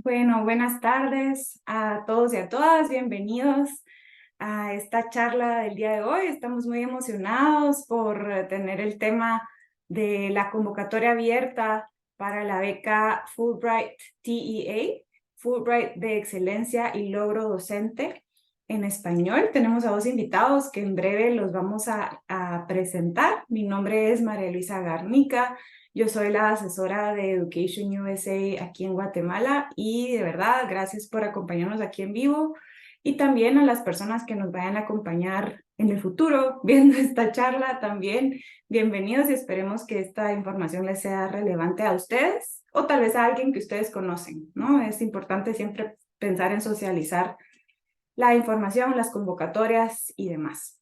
Bueno, buenas tardes a todos y a todas. Bienvenidos a esta charla del día de hoy. Estamos muy emocionados por tener el tema de la convocatoria abierta para la beca Fulbright TEA, Fulbright de Excelencia y Logro Docente en español. Tenemos a dos invitados que en breve los vamos a presentar. Mi nombre es María Luisa Garnica. Yo soy la asesora de Education USA aquí en Guatemala y de verdad, gracias por acompañarnos aquí en vivo y también a las personas que nos vayan a acompañar en el futuro viendo esta charla también. Bienvenidos y esperemos que esta información les sea relevante a ustedes o tal vez a alguien que ustedes conocen, ¿no? Es importante siempre pensar en socializar la información, las convocatorias y demás.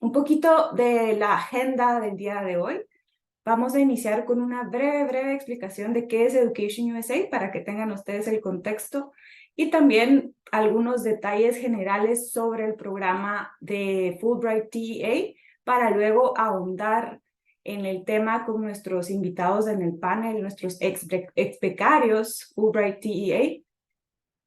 Un poquito de la agenda del día de hoy. Vamos a iniciar con una breve explicación de qué es Education USA para que tengan ustedes el contexto y también algunos detalles generales sobre el programa de Fulbright TEA para luego ahondar en el tema con nuestros invitados en el panel, nuestros ex becarios Fulbright TEA.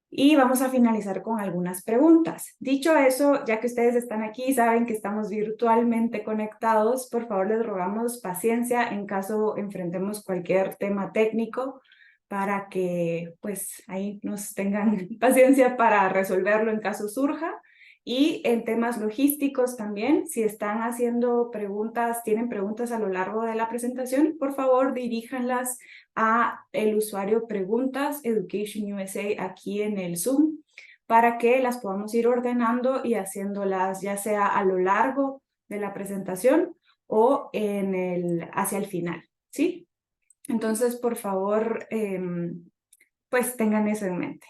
Y vamos a finalizar con algunas preguntas. Dicho eso, ya que ustedes están aquí y saben que estamos virtualmente conectados, por favor les rogamos paciencia en caso enfrentemos cualquier tema técnico para que pues ahí nos tengan paciencia para resolverlo en caso surja. Y en temas logísticos también, si están haciendo preguntas, tienen preguntas a lo largo de la presentación, por favor diríjanlas a el usuario Preguntas Education USA aquí en el Zoom para que las podamos ir ordenando y haciéndolas ya sea a lo largo de la presentación o hacia el final, ¿sí? Entonces, por favor, pues tengan eso en mente.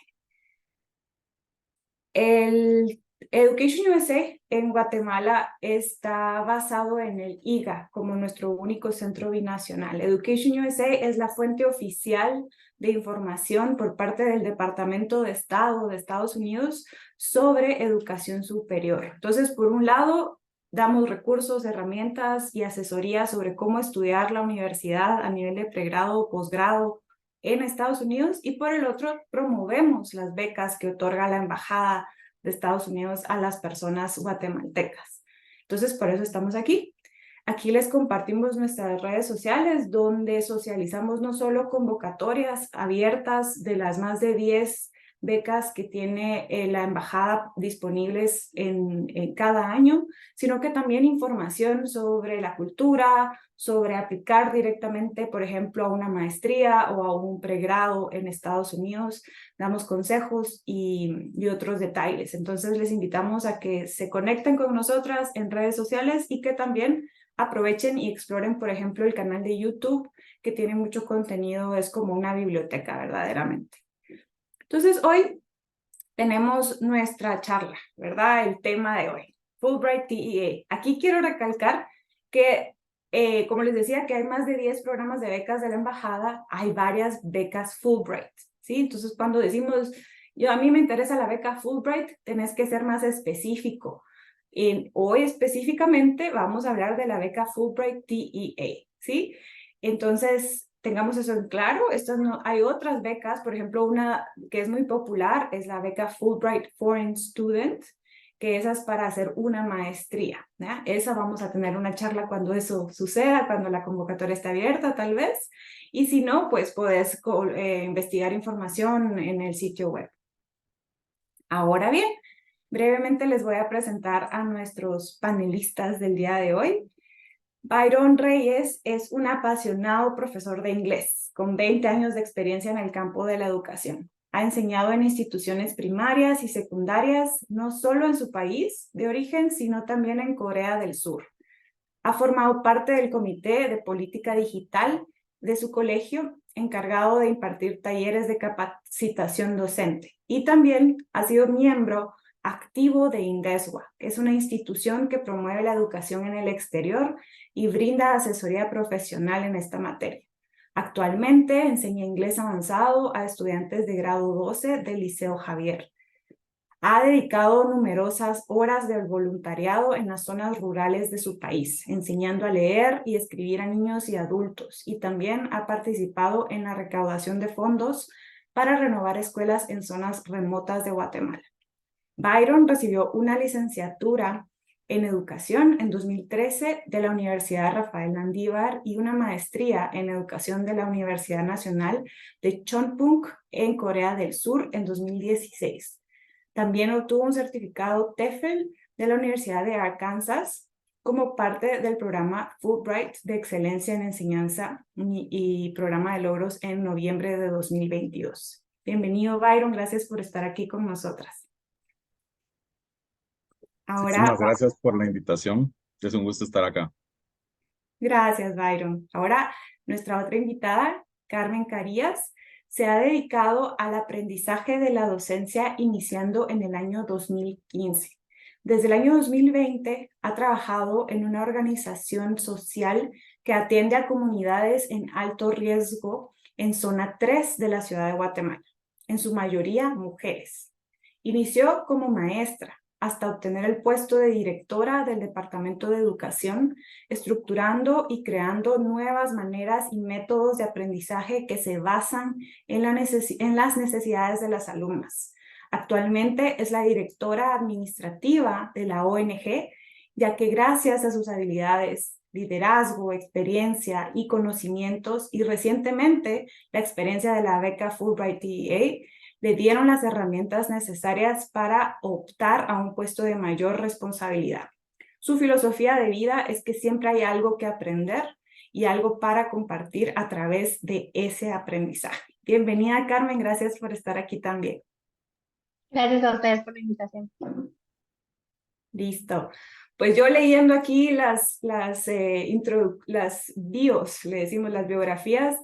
El Education USA en Guatemala está basado en el IGA como nuestro único centro binacional. Education USA es la fuente oficial de información por parte del Departamento de Estado de Estados Unidos sobre educación superior. Entonces, por un lado, damos recursos, herramientas y asesoría sobre cómo estudiar la universidad a nivel de pregrado o posgrado en Estados Unidos, y por el otro promovemos las becas que otorga la Embajada de Estados Unidos a las personas guatemaltecas. Entonces, por eso estamos aquí. Aquí les compartimos nuestras redes sociales donde socializamos no solo convocatorias abiertas de las más de 10 becas que tiene la embajada disponibles en cada año, sino que también información sobre la cultura, sobre aplicar directamente, por ejemplo, a una maestría o a un pregrado en Estados Unidos. Damos consejos y otros detalles. Entonces les invitamos a que se conecten con nosotras en redes sociales y que también aprovechen y exploren, por ejemplo, el canal de YouTube, que tiene mucho contenido, es como una biblioteca verdaderamente. Entonces, hoy tenemos nuestra charla, ¿verdad? El tema de hoy, Fulbright TEA. Aquí quiero recalcar que, como les decía, que hay más de 10 programas de becas de la embajada, hay varias becas Fulbright, ¿sí? Entonces, cuando decimos, a mí me interesa la beca Fulbright, tenés que ser más específico. Hoy específicamente vamos a hablar de la beca Fulbright TEA, ¿sí? Entonces, tengamos eso en claro. Hay otras becas, por ejemplo, una que es muy popular es la beca Fulbright Foreign Student, que esa es para hacer una maestría, ¿ya? Esa vamos a tener una charla cuando eso suceda, cuando la convocatoria esté abierta tal vez, y si no, pues podés investigar información en el sitio web. Ahora bien, brevemente les voy a presentar a nuestros panelistas del día de hoy. Byron Reyes es un apasionado profesor de inglés, con 20 años de experiencia en el campo de la educación. Ha enseñado en instituciones primarias y secundarias, no solo en su país de origen, sino también en Corea del Sur. Ha formado parte del Comité de Política Digital de su colegio, encargado de impartir talleres de capacitación docente. Y también ha sido miembro activo de INDESWA, que es una institución que promueve la educación en el exterior y brinda asesoría profesional en esta materia. Actualmente enseña inglés avanzado a estudiantes de grado 12 del Liceo Javier. Ha dedicado numerosas horas de voluntariado en las zonas rurales de su país, enseñando a leer y escribir a niños y adultos, y también ha participado en la recaudación de fondos para renovar escuelas en zonas remotas de Guatemala. Byron recibió una licenciatura en educación en 2013 de la Universidad Rafael Landívar y una maestría en educación de la Universidad Nacional de Chonpung en Corea del Sur en 2016. También obtuvo un certificado TEFL de la Universidad de Arkansas como parte del programa Fulbright de Excelencia en Enseñanza y programa de logros en noviembre de 2022. Bienvenido, Byron. Gracias por estar aquí con nosotras. Muchísimas Ahora, gracias por la invitación. Es un gusto estar acá. gracias, Byron. Ahora, nuestra otra invitada, Carmen Carías, se ha dedicado al aprendizaje de la docencia iniciando en el año 2015. Desde el año 2020 ha trabajado en una organización social que atiende a comunidades en alto riesgo en zona 3 de la ciudad de Guatemala, en su mayoría mujeres. Inició como maestra hasta obtener el puesto de directora del Departamento de Educación, estructurando y creando nuevas maneras y métodos de aprendizaje que se basan en las necesidades de las alumnas. Actualmente es la directora administrativa de la ONG, ya que gracias a sus habilidades, liderazgo, experiencia y conocimientos, y recientemente la experiencia de la beca Fulbright TEA, le dieron las herramientas necesarias para optar a un puesto de mayor responsabilidad. Su filosofía de vida es que siempre hay algo que aprender y algo para compartir a través de ese aprendizaje. Bienvenida, Carmen, gracias por estar aquí también. Gracias a ustedes por la invitación. Listo. Pues yo leyendo aquí las bios, le decimos las biografías,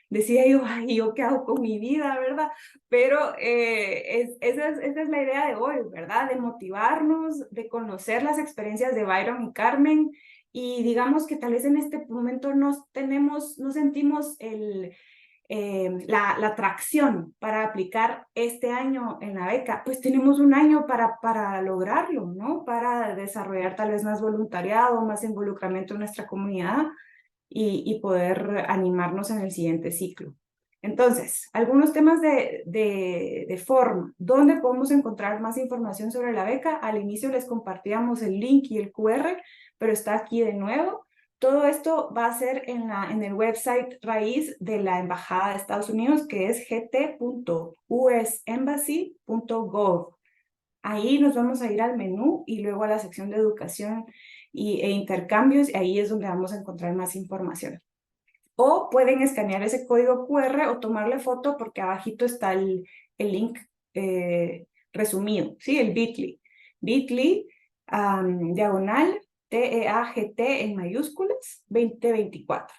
decía yo, ay, ¿yo qué hago con mi vida, verdad? Pero esa es la idea de hoy, ¿verdad? De motivarnos, de conocer las experiencias de Byron y Carmen, y digamos que tal vez en este momento no sentimos la atracción para aplicar este año en la beca, pues tenemos un año para lograrlo, ¿no? Para desarrollar tal vez más voluntariado, más involucramiento en nuestra comunidad y poder animarnos en el siguiente ciclo. Entonces, algunos temas de forma. ¿Dónde podemos encontrar más información sobre la beca? Al inicio les compartíamos el link y el QR, pero está aquí de nuevo. Todo esto va a ser en el website raíz de la Embajada de Estados Unidos, que es gt.usembassy.gov. Ahí nos vamos a ir al menú y luego a la sección de educación e intercambios, y ahí es donde vamos a encontrar más información. O pueden escanear ese código QR o tomarle foto porque abajito está el link resumido, ¿sí? El bit.ly. Bit.ly, diagonal, TEAGT en mayúsculas, 2024.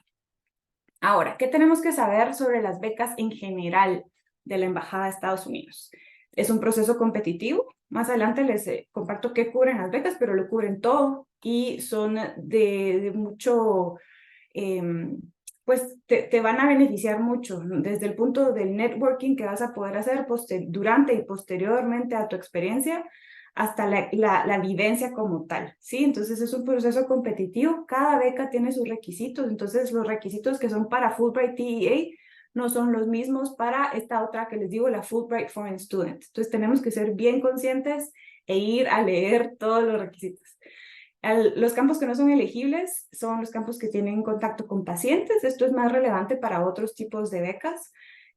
Ahora, ¿qué tenemos que saber sobre las becas en general de la Embajada de Estados Unidos? Es un proceso competitivo. Más adelante les comparto qué cubren las becas, pero lo cubren todo y son de mucho, pues te van a beneficiar mucho, ¿no? Desde el punto del networking que vas a poder hacer durante y posteriormente a tu experiencia, hasta la vivencia como tal, ¿sí? Entonces es un proceso competitivo, cada beca tiene sus requisitos, entonces los requisitos que son para Fulbright TEA no son los mismos para esta otra que les digo, la Fulbright Foreign Student. Entonces tenemos que ser bien conscientes e ir a leer todos los requisitos. Los campos que no son elegibles son los campos que tienen contacto con pacientes. Esto es más relevante para otros tipos de becas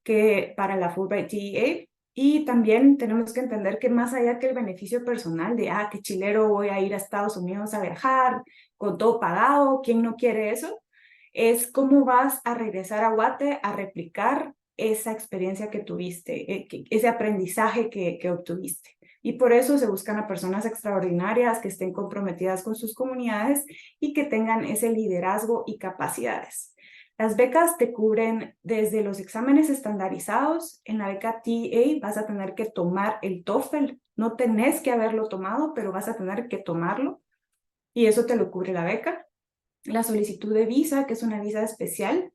que para la Fulbright TEA. Y también tenemos que entender que más allá que el beneficio personal de, qué chilero, voy a ir a Estados Unidos a viajar, con todo pagado, ¿quién no quiere eso? Es cómo vas a regresar a Guate a replicar esa experiencia que tuviste, ese aprendizaje que obtuviste. Y por eso se buscan a personas extraordinarias que estén comprometidas con sus comunidades y que tengan ese liderazgo y capacidades. Las becas te cubren desde los exámenes estandarizados. En la beca TEA vas a tener que tomar el TOEFL. No tenés que haberlo tomado, pero vas a tener que tomarlo. Y eso te lo cubre la beca. La solicitud de visa, que es una visa especial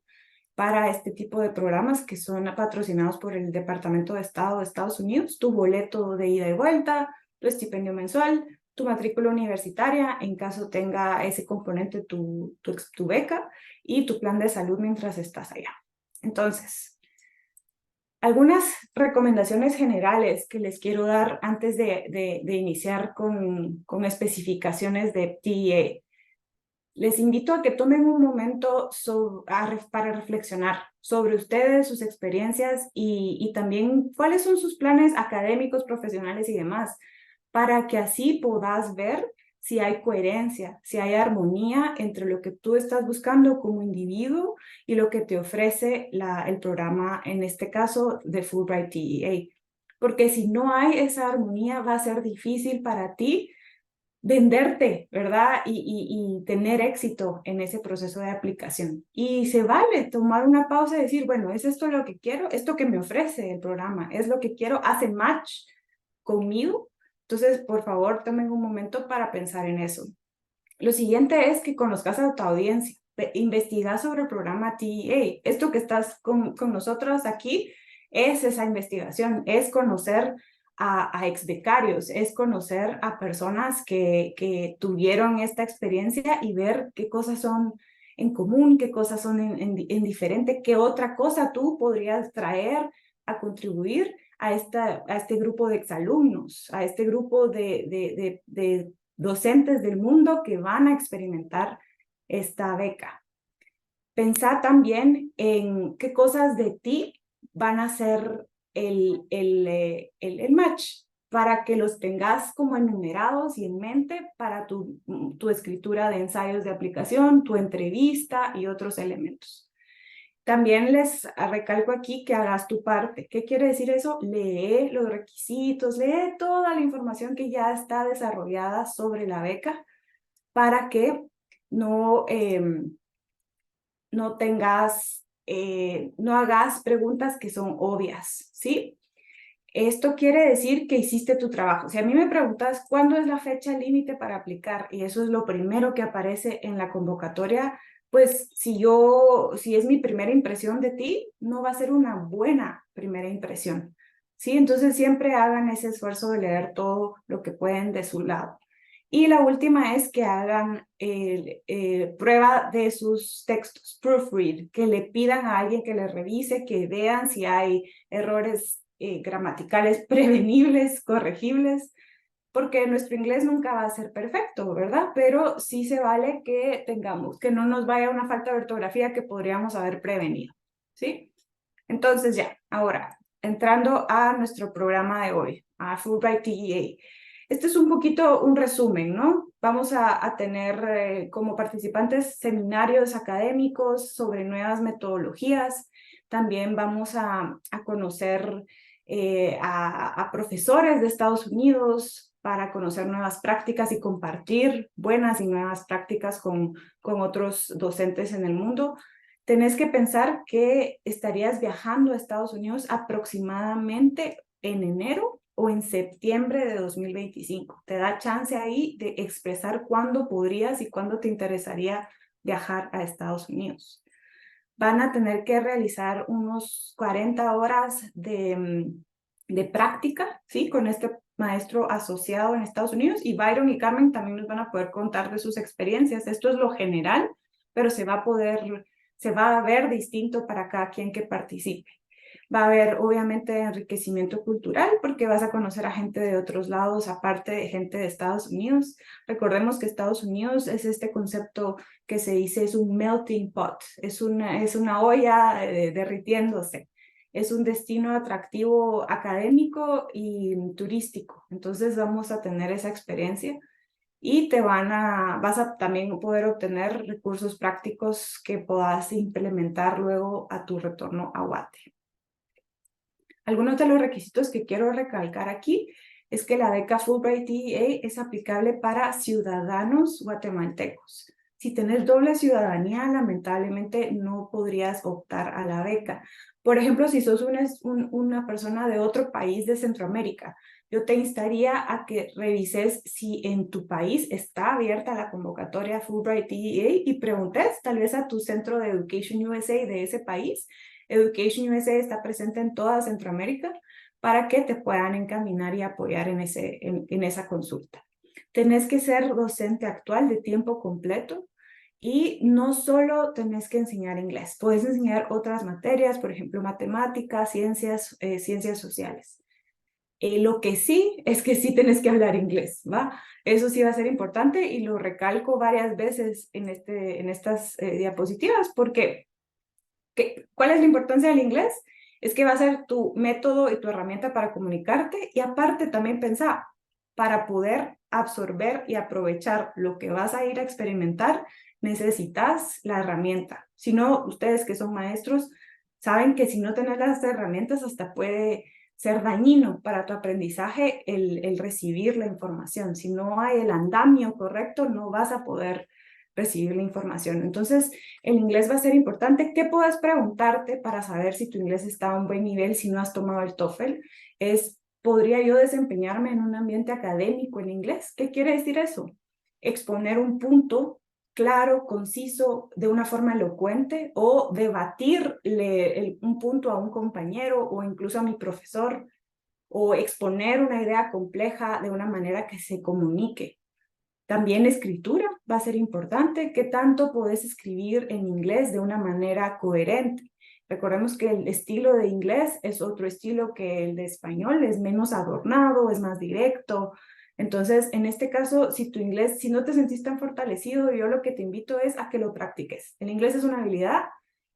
para este tipo de programas que son patrocinados por el Departamento de Estado de Estados Unidos, tu boleto de ida y vuelta, tu estipendio mensual, tu matrícula universitaria, en caso tenga ese componente tu beca, y tu plan de salud mientras estás allá. Entonces, Algunas recomendaciones generales que les quiero dar antes de iniciar con especificaciones de TEA. Les invito a que tomen un momento para reflexionar sobre ustedes, sus experiencias y también cuáles son sus planes académicos, profesionales y demás, para que así puedas ver si hay coherencia, si hay armonía entre lo que tú estás buscando como individuo y lo que te ofrece el programa, en este caso, de Fulbright TEA. Porque si no hay esa armonía, va a ser difícil para ti venderte, ¿verdad? Y tener éxito en ese proceso de aplicación. Y se vale tomar una pausa y decir, bueno, ¿es esto lo que quiero? ¿Esto que me ofrece el programa? ¿Es lo que quiero? ¿Hace match conmigo? Entonces, por favor, tomen un momento para pensar en eso. Lo siguiente es que conozcas a tu audiencia. Investiga sobre el programa TEA. Esto que estás con nosotros aquí es esa investigación, es conocer a ex becarios, es conocer a personas que tuvieron esta experiencia y ver qué cosas son en común, qué cosas son en diferente, qué otra cosa tú podrías traer a contribuir a este grupo de exalumnos, a este grupo de docentes del mundo que van a experimentar esta beca. Pensá también en qué cosas de ti van a ser el match para que los tengas como enumerados y en mente para tu escritura de ensayos de aplicación, tu entrevista y otros elementos. También les recalco aquí que hagas tu parte. ¿Qué quiere decir eso? Lee los requisitos, lee toda la información que ya está desarrollada sobre la beca para que no no hagas preguntas que son obvias, ¿sí? Esto quiere decir que hiciste tu trabajo. Si a mí me preguntas cuándo es la fecha límite para aplicar, y eso es lo primero que aparece en la convocatoria, pues si es mi primera impresión de ti, no va a ser una buena primera impresión, ¿sí? Entonces siempre hagan ese esfuerzo de leer todo lo que pueden de su lado. Y la última es que hagan prueba de sus textos, proofread, que le pidan a alguien que les revise, que vean si hay errores gramaticales prevenibles, corregibles, porque nuestro inglés nunca va a ser perfecto, ¿verdad? Pero sí se vale que que no nos vaya una falta de ortografía que podríamos haber prevenido, ¿sí? Entonces ya, ahora, entrando a nuestro programa de hoy, a Fulbright TEA. Este es un poquito un resumen, ¿no? Vamos a tener como participantes seminarios académicos sobre nuevas metodologías. También vamos a conocer a profesores de Estados Unidos para conocer nuevas prácticas y compartir buenas y nuevas prácticas con otros docentes en el mundo. Tenés que pensar que estarías viajando a Estados Unidos aproximadamente en enero o en septiembre de 2025. Te da chance ahí de expresar cuándo podrías y cuándo te interesaría viajar a Estados Unidos. Van a tener que realizar unos 40 horas de práctica, ¿sí? Con este maestro asociado en Estados Unidos, y Byron y Carmen también nos van a poder contar de sus experiencias. Esto es lo general, pero se va a ver distinto para cada quien que participe. Va a haber obviamente enriquecimiento cultural porque vas a conocer a gente de otros lados, aparte de gente de Estados Unidos. Recordemos que Estados Unidos es este concepto que se dice es un melting pot, es una olla derritiéndose. Es un destino atractivo académico y turístico. Entonces vamos a tener esa experiencia y vas a también poder obtener recursos prácticos que puedas implementar luego a tu retorno a Guate. Algunos de los requisitos que quiero recalcar aquí es que la beca Fulbright TEA es aplicable para ciudadanos guatemaltecos. Si tenés doble ciudadanía, lamentablemente no podrías optar a la beca. Por ejemplo, si sos una persona de otro país de Centroamérica, yo te instaría a que revises si en tu país está abierta la convocatoria Fulbright TEA y preguntes tal vez a tu centro de Education USA de ese país. Education USA está presente en toda Centroamérica para que te puedan encaminar y apoyar en esa consulta. Tenés que ser docente actual de tiempo completo Y no solo tenés que enseñar inglés, puedes enseñar otras materias, por ejemplo, matemáticas, ciencias sociales. Lo que sí es que sí tenés que hablar inglés, ¿va? Eso sí va a ser importante y lo recalco varias veces en estas diapositivas porque ¿cuál es la importancia del inglés? Es que va a ser tu método y tu herramienta para comunicarte y aparte también pensar, para poder absorber y aprovechar lo que vas a ir a experimentar, necesitas la herramienta. Si no, ustedes que son maestros saben que si no tenés las herramientas hasta puede ser dañino para tu aprendizaje el recibir la información. Si no hay el andamio correcto, no vas a poder recibir la información. Entonces, el inglés va a ser importante. ¿Qué puedes preguntarte para saber si tu inglés está a un buen nivel si no has tomado el TOEFL? ¿Podría yo desempeñarme en un ambiente académico en inglés? ¿Qué quiere decir eso? Exponer un punto claro, conciso, de una forma elocuente o debatirle un punto a un compañero o incluso a mi profesor o exponer una idea compleja de una manera que se comunique. También escritura va a ser importante. ¿Qué tanto puedes escribir en inglés de una manera coherente? Recordemos que el estilo de inglés es otro estilo que el de español, es menos adornado, es más directo. Entonces, en este caso, si tu inglés, si no te sentís tan fortalecido, yo lo que te invito es a que lo practiques. El inglés es una habilidad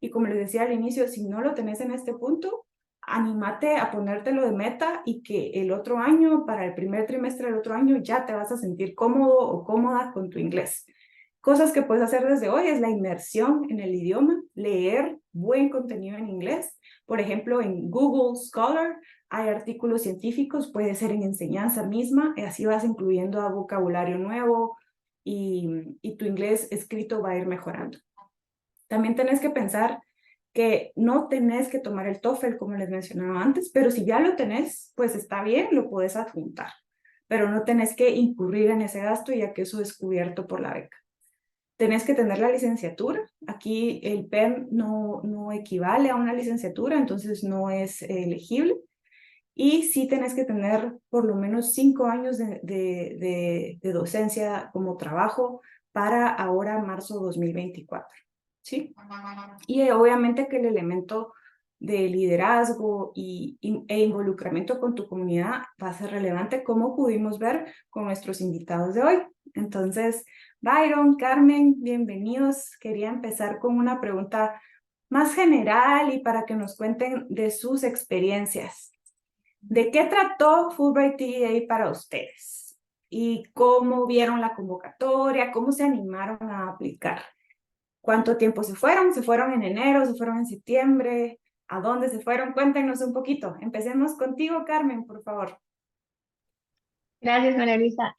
y como les decía al inicio, si no lo tenés en este punto, anímate a ponértelo de meta y que el otro año, para el primer trimestre del otro año, ya te vas a sentir cómodo o cómoda con tu inglés. Cosas que puedes hacer desde hoy es la inmersión en el idioma, leer buen contenido en inglés. Por ejemplo, en Google Scholar hay artículos científicos, puede ser en enseñanza misma, y así vas incluyendo a vocabulario nuevo y tu inglés escrito va a ir mejorando. También tenés que pensar que no tenés que tomar el TOEFL como les mencionaba antes, pero si ya lo tenés, pues está bien, lo puedes adjuntar, pero no tenés que incurrir en ese gasto ya que eso es cubierto por la beca. Tenés que tener la licenciatura. Aquí el PEM no equivale a una licenciatura, entonces no es elegible. Y sí tenés que tener por lo menos 5 años de docencia como trabajo para ahora marzo 2024. ¿Sí? Y obviamente que el elemento de liderazgo e involucramiento con tu comunidad va a ser relevante, como pudimos ver con nuestros invitados de hoy. Entonces, Byron, Carmen, bienvenidos. Quería empezar con una pregunta más general y para que nos cuenten de sus experiencias. ¿De qué trató Fulbright TEA para ustedes? ¿Y cómo vieron la convocatoria? ¿Cómo se animaron a aplicar? ¿Cuánto tiempo se fueron? ¿Se fueron en enero? ¿Se fueron en septiembre? ¿A dónde se fueron? Cuéntenos un poquito. Empecemos contigo, Carmen, por favor. Gracias, María Luisa.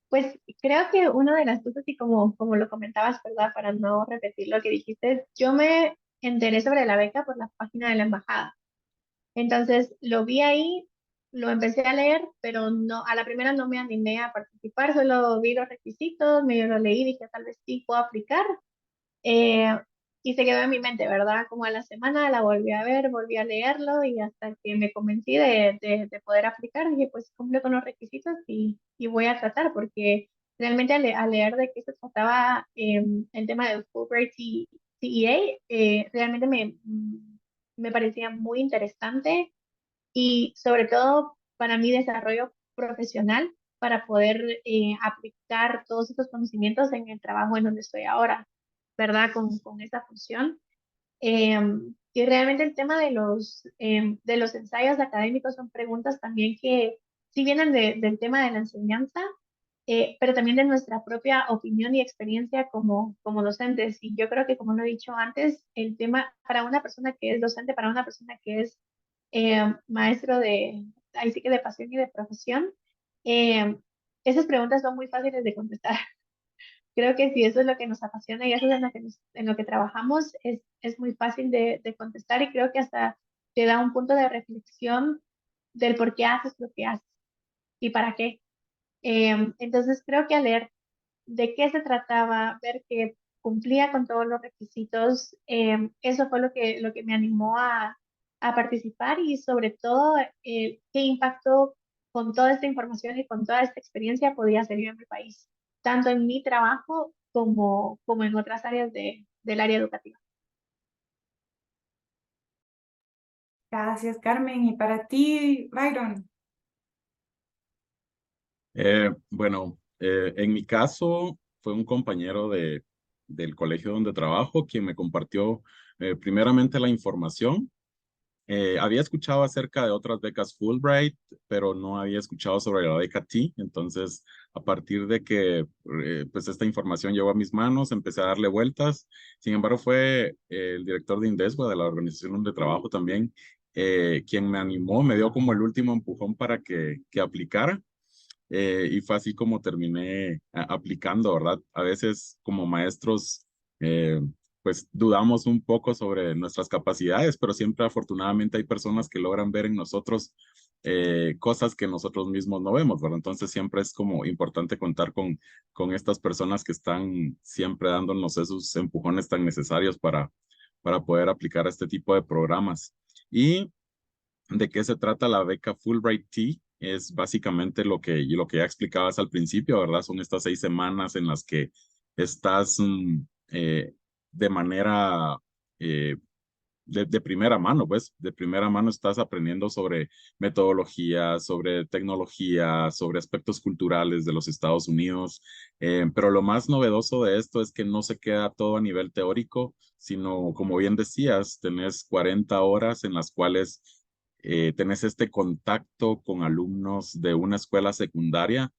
Pues creo que una de las cosas, y como lo comentabas, ¿verdad? Para no repetir lo que dijiste, yo me enteré sobre la beca por la página de la embajada. Entonces lo vi ahí, lo empecé a leer, pero no, a la primera no me animé a participar, solo vi los requisitos, medio lo leí, dije tal vez sí puedo aplicar. Eh, y se quedó en mi mente, ¿verdad? Como a la semana la volví a ver, volví a leerlo y hasta que me convencí de poder aplicar, dije, pues cumple con los requisitos y voy a tratar, porque realmente al leer de qué se trataba el tema del Fulbright CEA, realmente me parecía muy interesante y sobre todo para mi desarrollo profesional, para poder aplicar todos estos conocimientos en el trabajo en donde estoy ahora. ¿Verdad? Con esta función. Y realmente el tema de los ensayos académicos son preguntas también que sí vienen del tema de la enseñanza, pero también de nuestra propia opinión y experiencia como docentes. Y yo creo que, como lo he dicho antes, el tema para una persona que es docente, para una persona que es maestro ahí sí que de pasión y de profesión, eh, esas preguntas son muy fáciles de contestar. Creo que si eso es lo que nos apasiona y eso es en lo que trabajamos, es muy fácil de contestar y creo que hasta te da un punto de reflexión del por qué haces lo que haces y para qué. Entonces creo que al leer de qué se trataba, ver que cumplía con todos los requisitos, eso fue lo que me animó a participar y sobre todo qué impacto con toda esta información y con toda esta experiencia podía hacer yo en mi país, tanto en mi trabajo como en otras áreas del área educativa. Gracias, Carmen. ¿Y para ti, Byron? Bueno, en mi caso fue un compañero del colegio donde trabajo quien me compartió primeramente la información. Había escuchado acerca de otras becas Fulbright, pero no había escuchado sobre la beca T. Entonces, a partir de que pues esta información llegó a mis manos, empecé a darle vueltas. Sin embargo, fue el director de Indeswa, de la organización donde trabajo también, quien me animó, me dio como el último empujón para que aplicara. Y fue así como terminé aplicando, ¿verdad? A veces como maestros, eh, pues dudamos un poco sobre nuestras capacidades, pero siempre afortunadamente hay personas que logran ver en nosotros cosas que nosotros mismos no vemos, ¿verdad? Entonces siempre es como importante contar con estas personas que están siempre dándonos esos empujones tan necesarios para poder aplicar este tipo de programas. Y ¿de qué se trata la beca Fulbright T? Es básicamente lo que ya explicabas al principio, ¿verdad? Son estas 6 semanas en las que estás de manera eh, de primera mano, pues, de primera mano estás aprendiendo sobre metodología, sobre tecnología, sobre aspectos culturales de los Estados Unidos. Pero lo más novedoso de esto es que no se queda todo a nivel teórico, sino, como bien decías, tenés 40 horas en las cuales tenés este contacto con alumnos de una escuela secundaria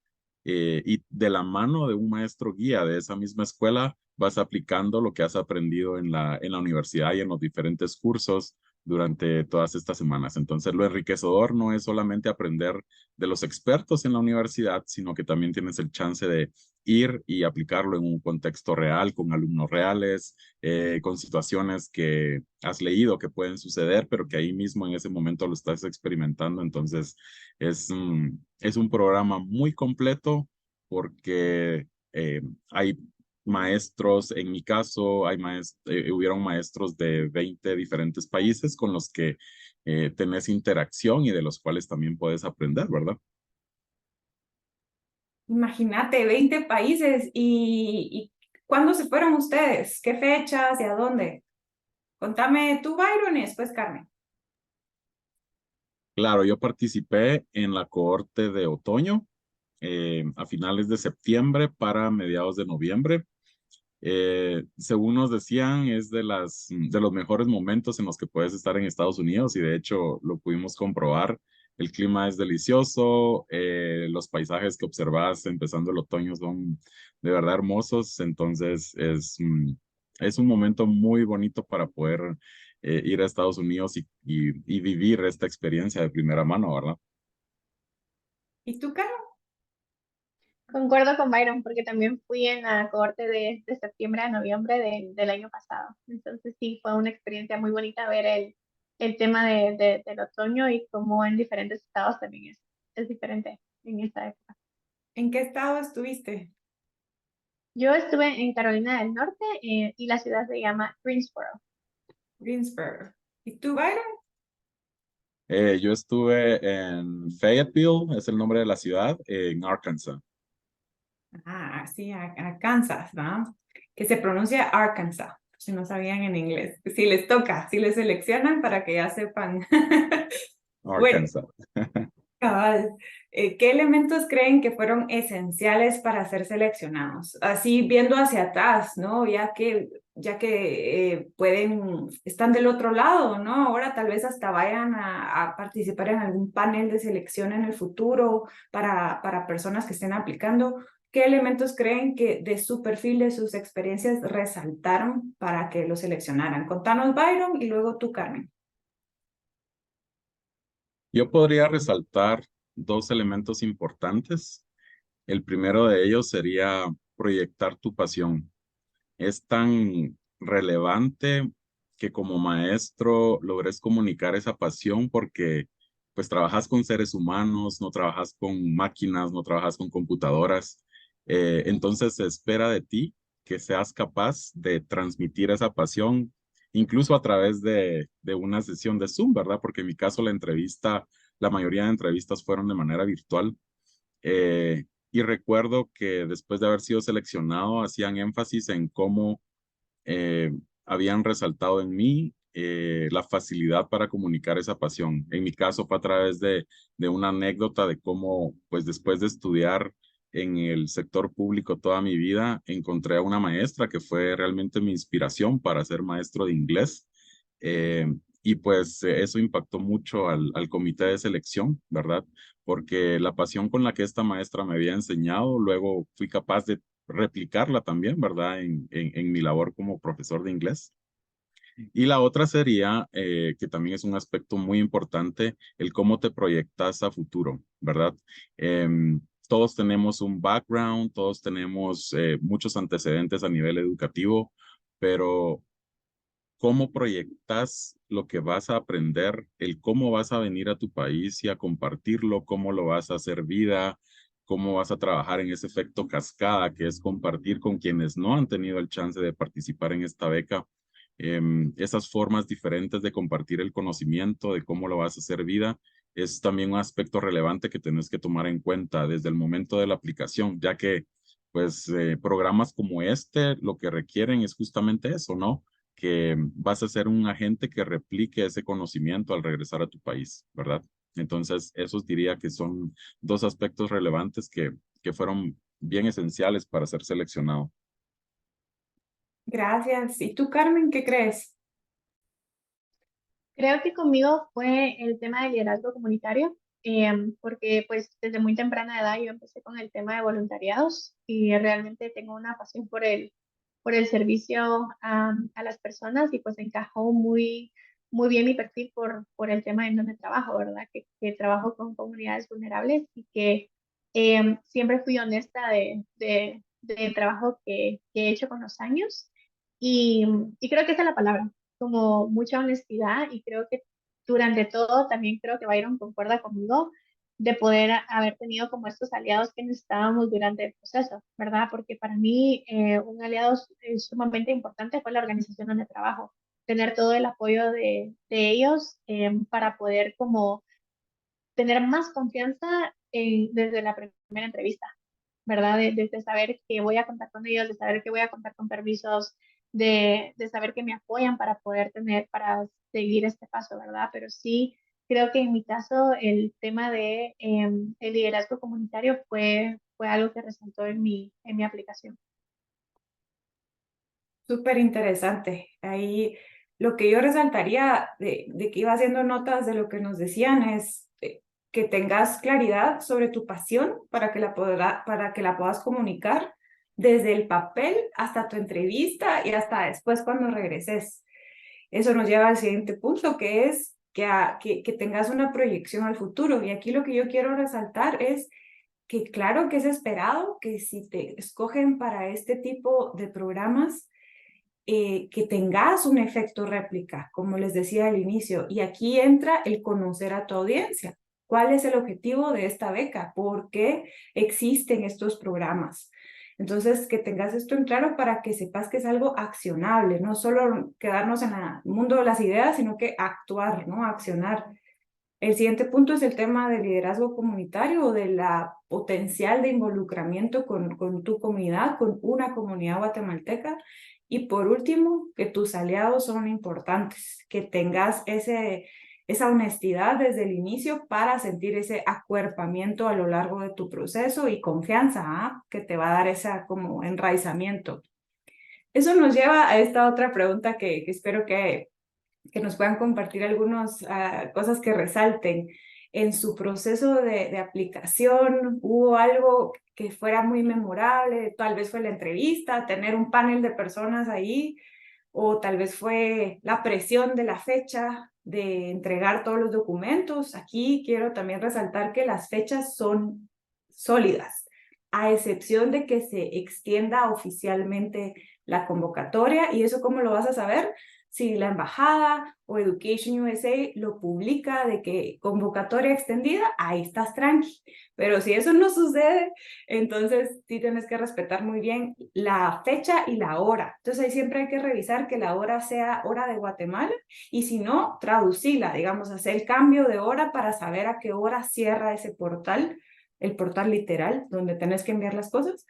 y de la mano de un maestro guía de esa misma escuela vas aplicando lo que has aprendido en la universidad y en los diferentes cursos durante todas estas semanas. Entonces, lo enriquecedor no es solamente aprender de los expertos en la universidad, sino que también tienes el chance de ir y aplicarlo en un contexto real, con alumnos reales, con situaciones que has leído que pueden suceder, pero que ahí mismo en ese momento lo estás experimentando. Entonces, es un programa muy completo porque hay maestros, en mi caso, hubieron maestros de 20 diferentes países con los que tenés interacción y de los cuales también puedes aprender, ¿verdad? Imagínate, 20 países. ¿Y cuándo se fueron ustedes? ¿Qué fechas y a dónde? Contame tú, Byron, y después Carmen. Claro, yo participé en la cohorte de otoño a finales de septiembre para mediados de noviembre. Según nos decían, es de los mejores momentos en los que puedes estar en Estados Unidos y de hecho lo pudimos comprobar. El clima es delicioso, los paisajes que observas empezando el otoño son de verdad hermosos, entonces es un momento muy bonito para poder ir a Estados Unidos y vivir esta experiencia de primera mano, ¿verdad? ¿Y tú, Carmen? Concuerdo con Byron porque también fui en la cohorte de septiembre a noviembre del año pasado. Entonces sí, fue una experiencia muy bonita ver el tema del otoño y cómo en diferentes estados también es diferente en esta época. ¿En qué estado estuviste? Yo estuve en Carolina del Norte y la ciudad se llama Greensboro. Greensboro. ¿Y tú, Byron? Yo estuve en Fayetteville, es el nombre de la ciudad, en Arkansas. Ah, sí, a Kansas, ¿no? Que se pronuncia Arkansas, si no sabían en inglés. Si les toca, si les seleccionan para que ya sepan. Bueno, Arkansas. cabal, ¿qué elementos creen que fueron esenciales para ser seleccionados? Así viendo hacia atrás, ¿no? Ya que están del otro lado, ¿no? Ahora tal vez hasta vayan a participar en algún panel de selección en el futuro para personas que estén aplicando. ¿Qué elementos creen que de su perfil, de sus experiencias, resaltaron para que lo seleccionaran? Contanos, Byron, y luego tú, Carmen. Yo podría resaltar dos elementos importantes. El primero de ellos sería proyectar tu pasión. Es tan relevante que como maestro logres comunicar esa pasión porque pues trabajas con seres humanos, no trabajas con máquinas, no trabajas con computadoras. Entonces se espera de ti que seas capaz de transmitir esa pasión, incluso a través de una sesión de Zoom, ¿verdad? Porque en mi caso la mayoría de entrevistas fueron de manera virtual. y recuerdo que después de haber sido seleccionado, hacían énfasis en cómo habían resaltado en mí la facilidad para comunicar esa pasión. En mi caso fue a través de una anécdota de cómo, pues después de estudiar en el sector público toda mi vida, encontré a una maestra que fue realmente mi inspiración para ser maestro de inglés. Eh, y pues eso impactó mucho al comité de selección, ¿verdad? Porque la pasión con la que esta maestra me había enseñado, luego fui capaz de replicarla también, ¿verdad? En mi labor como profesor de inglés. Y la otra sería, que también es un aspecto muy importante, el cómo te proyectas a futuro, ¿verdad? Todos tenemos un background, todos tenemos muchos antecedentes a nivel educativo, pero cómo proyectas lo que vas a aprender, el cómo vas a venir a tu país y a compartirlo, cómo lo vas a hacer vida, cómo vas a trabajar en ese efecto cascada, que es compartir con quienes no han tenido el chance de participar en esta beca. Esas formas diferentes de compartir el conocimiento, de cómo lo vas a hacer vida, es también un aspecto relevante que tenés que tomar en cuenta desde el momento de la aplicación, ya que pues programas como este lo que requieren es justamente eso, ¿no? Que vas a ser un agente que replique ese conocimiento al regresar a tu país, ¿verdad? Entonces, esos diría que son dos aspectos relevantes que fueron bien esenciales para ser seleccionado. Gracias. ¿Y tú, Carmen, qué crees? Creo que conmigo fue el tema de liderazgo comunitario, porque pues desde muy temprana edad yo empecé con el tema de voluntariados y realmente tengo una pasión por el servicio a las personas y pues encajó muy bien mi perfil por el tema en donde trabajo, ¿verdad? Que trabajo con comunidades vulnerables y que siempre fui honesta del trabajo que he hecho con los años y creo que esa es la palabra como mucha honestidad y creo que durante todo también creo que Byron concuerda conmigo de poder haber tenido como estos aliados que necesitábamos durante el proceso, ¿verdad? Porque para mí un aliado sumamente importante fue la organización donde trabajo, tener todo el apoyo de ellos para poder como tener más confianza desde la primera entrevista. ¿Verdad? De saber que voy a contar con ellos, de saber que voy a contar con permisos, de saber que me apoyan para poder tener, para seguir este paso, ¿verdad? Pero sí, creo que en mi caso el tema de el liderazgo comunitario fue algo que resaltó en mi aplicación. Súper interesante. Ahí lo que yo resaltaría de que iba haciendo notas de lo que nos decían es que tengas claridad sobre tu pasión para que la puedas comunicar desde el papel hasta tu entrevista y hasta después cuando regreses. Eso nos lleva al siguiente punto, que es que tengas una proyección al futuro. Y aquí lo que yo quiero resaltar es que claro que es esperado que si te escogen para este tipo de programas, que tengas un efecto réplica, como les decía al inicio. Y aquí entra el conocer a tu audiencia. ¿Cuál es el objetivo de esta beca? ¿Por qué existen estos programas? Entonces, que tengas esto en claro para que sepas que es algo accionable, no solo quedarnos en el mundo de las ideas, sino que actuar, ¿no? Accionar. El siguiente punto es el tema del liderazgo comunitario o de la potencial de involucramiento con tu comunidad, con una comunidad guatemalteca. Y por último, que tus aliados son importantes, que tengas esa honestidad desde el inicio para sentir ese acuerpamiento a lo largo de tu proceso y confianza, ¿ah? Que te va a dar ese como enraizamiento. Eso nos lleva a esta otra pregunta que espero que nos puedan compartir algunas cosas que resalten. En su proceso de aplicación, ¿hubo algo que fuera muy memorable? Tal vez fue la entrevista, tener un panel de personas ahí, o tal vez fue la presión de la fecha de entregar todos los documentos. Aquí quiero también resaltar que las fechas son sólidas, a excepción de que se extienda oficialmente la convocatoria. ¿Y eso cómo lo vas a saber? Si la embajada o Education USA lo publica de que convocatoria extendida, ahí estás tranqui. Pero si eso no sucede, entonces sí tienes que respetar muy bien la fecha y la hora. Entonces ahí siempre hay que revisar que la hora sea hora de Guatemala y si no, traducirla, digamos, hacer el cambio de hora para saber a qué hora cierra ese portal el portal literal, donde tenés que enviar las cosas,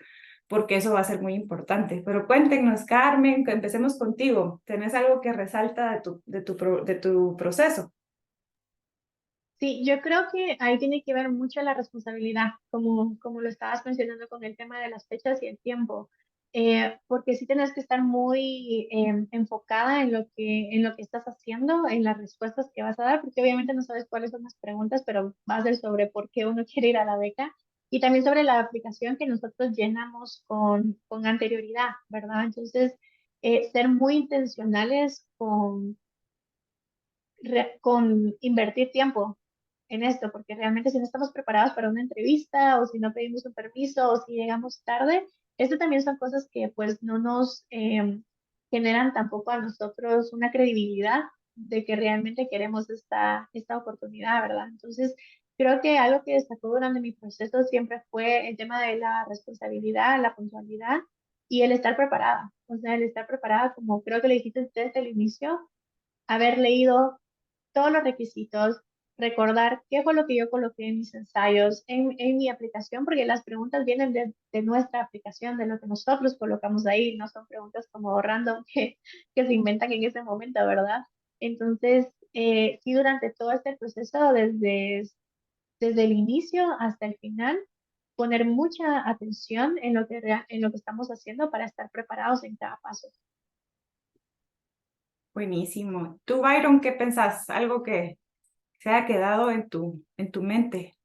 porque eso va a ser muy importante. Pero cuéntenos, Carmen, que empecemos contigo. ¿Tenés algo que resalta de tu proceso? Sí, yo creo que ahí tiene que ver mucho la responsabilidad, como lo estabas mencionando con el tema de las fechas y el tiempo, porque sí tienes que estar muy enfocada en lo que estás haciendo, en las respuestas que vas a dar, porque obviamente no sabes cuáles son las preguntas, pero va a ser sobre por qué uno quiere ir a la beca y también sobre la aplicación que nosotros llenamos con anterioridad, ¿verdad? Entonces, ser muy intencionales con invertir tiempo en esto, porque realmente si no estamos preparados para una entrevista o si no pedimos un permiso o si llegamos tarde, esto también son cosas que pues no nos generan tampoco a nosotros una credibilidad de que realmente queremos esta oportunidad, ¿verdad? Entonces, creo que algo que destacó durante mi proceso siempre fue el tema de la responsabilidad, la puntualidad y el estar preparada. O sea, el estar preparada, como creo que le dijiste desde el inicio, haber leído todos los requisitos, recordar qué fue lo que yo coloqué en mis ensayos, en mi aplicación, porque las preguntas vienen de nuestra aplicación, de lo que nosotros colocamos ahí, no son preguntas como random que se inventan en ese momento, ¿verdad? Entonces, sí, durante todo este proceso, desde el inicio hasta el final, poner mucha atención en lo en lo que estamos haciendo para estar preparados en cada paso. Buenísimo. Tú, Byron, ¿qué pensás? Algo que se haya quedado en tu mente.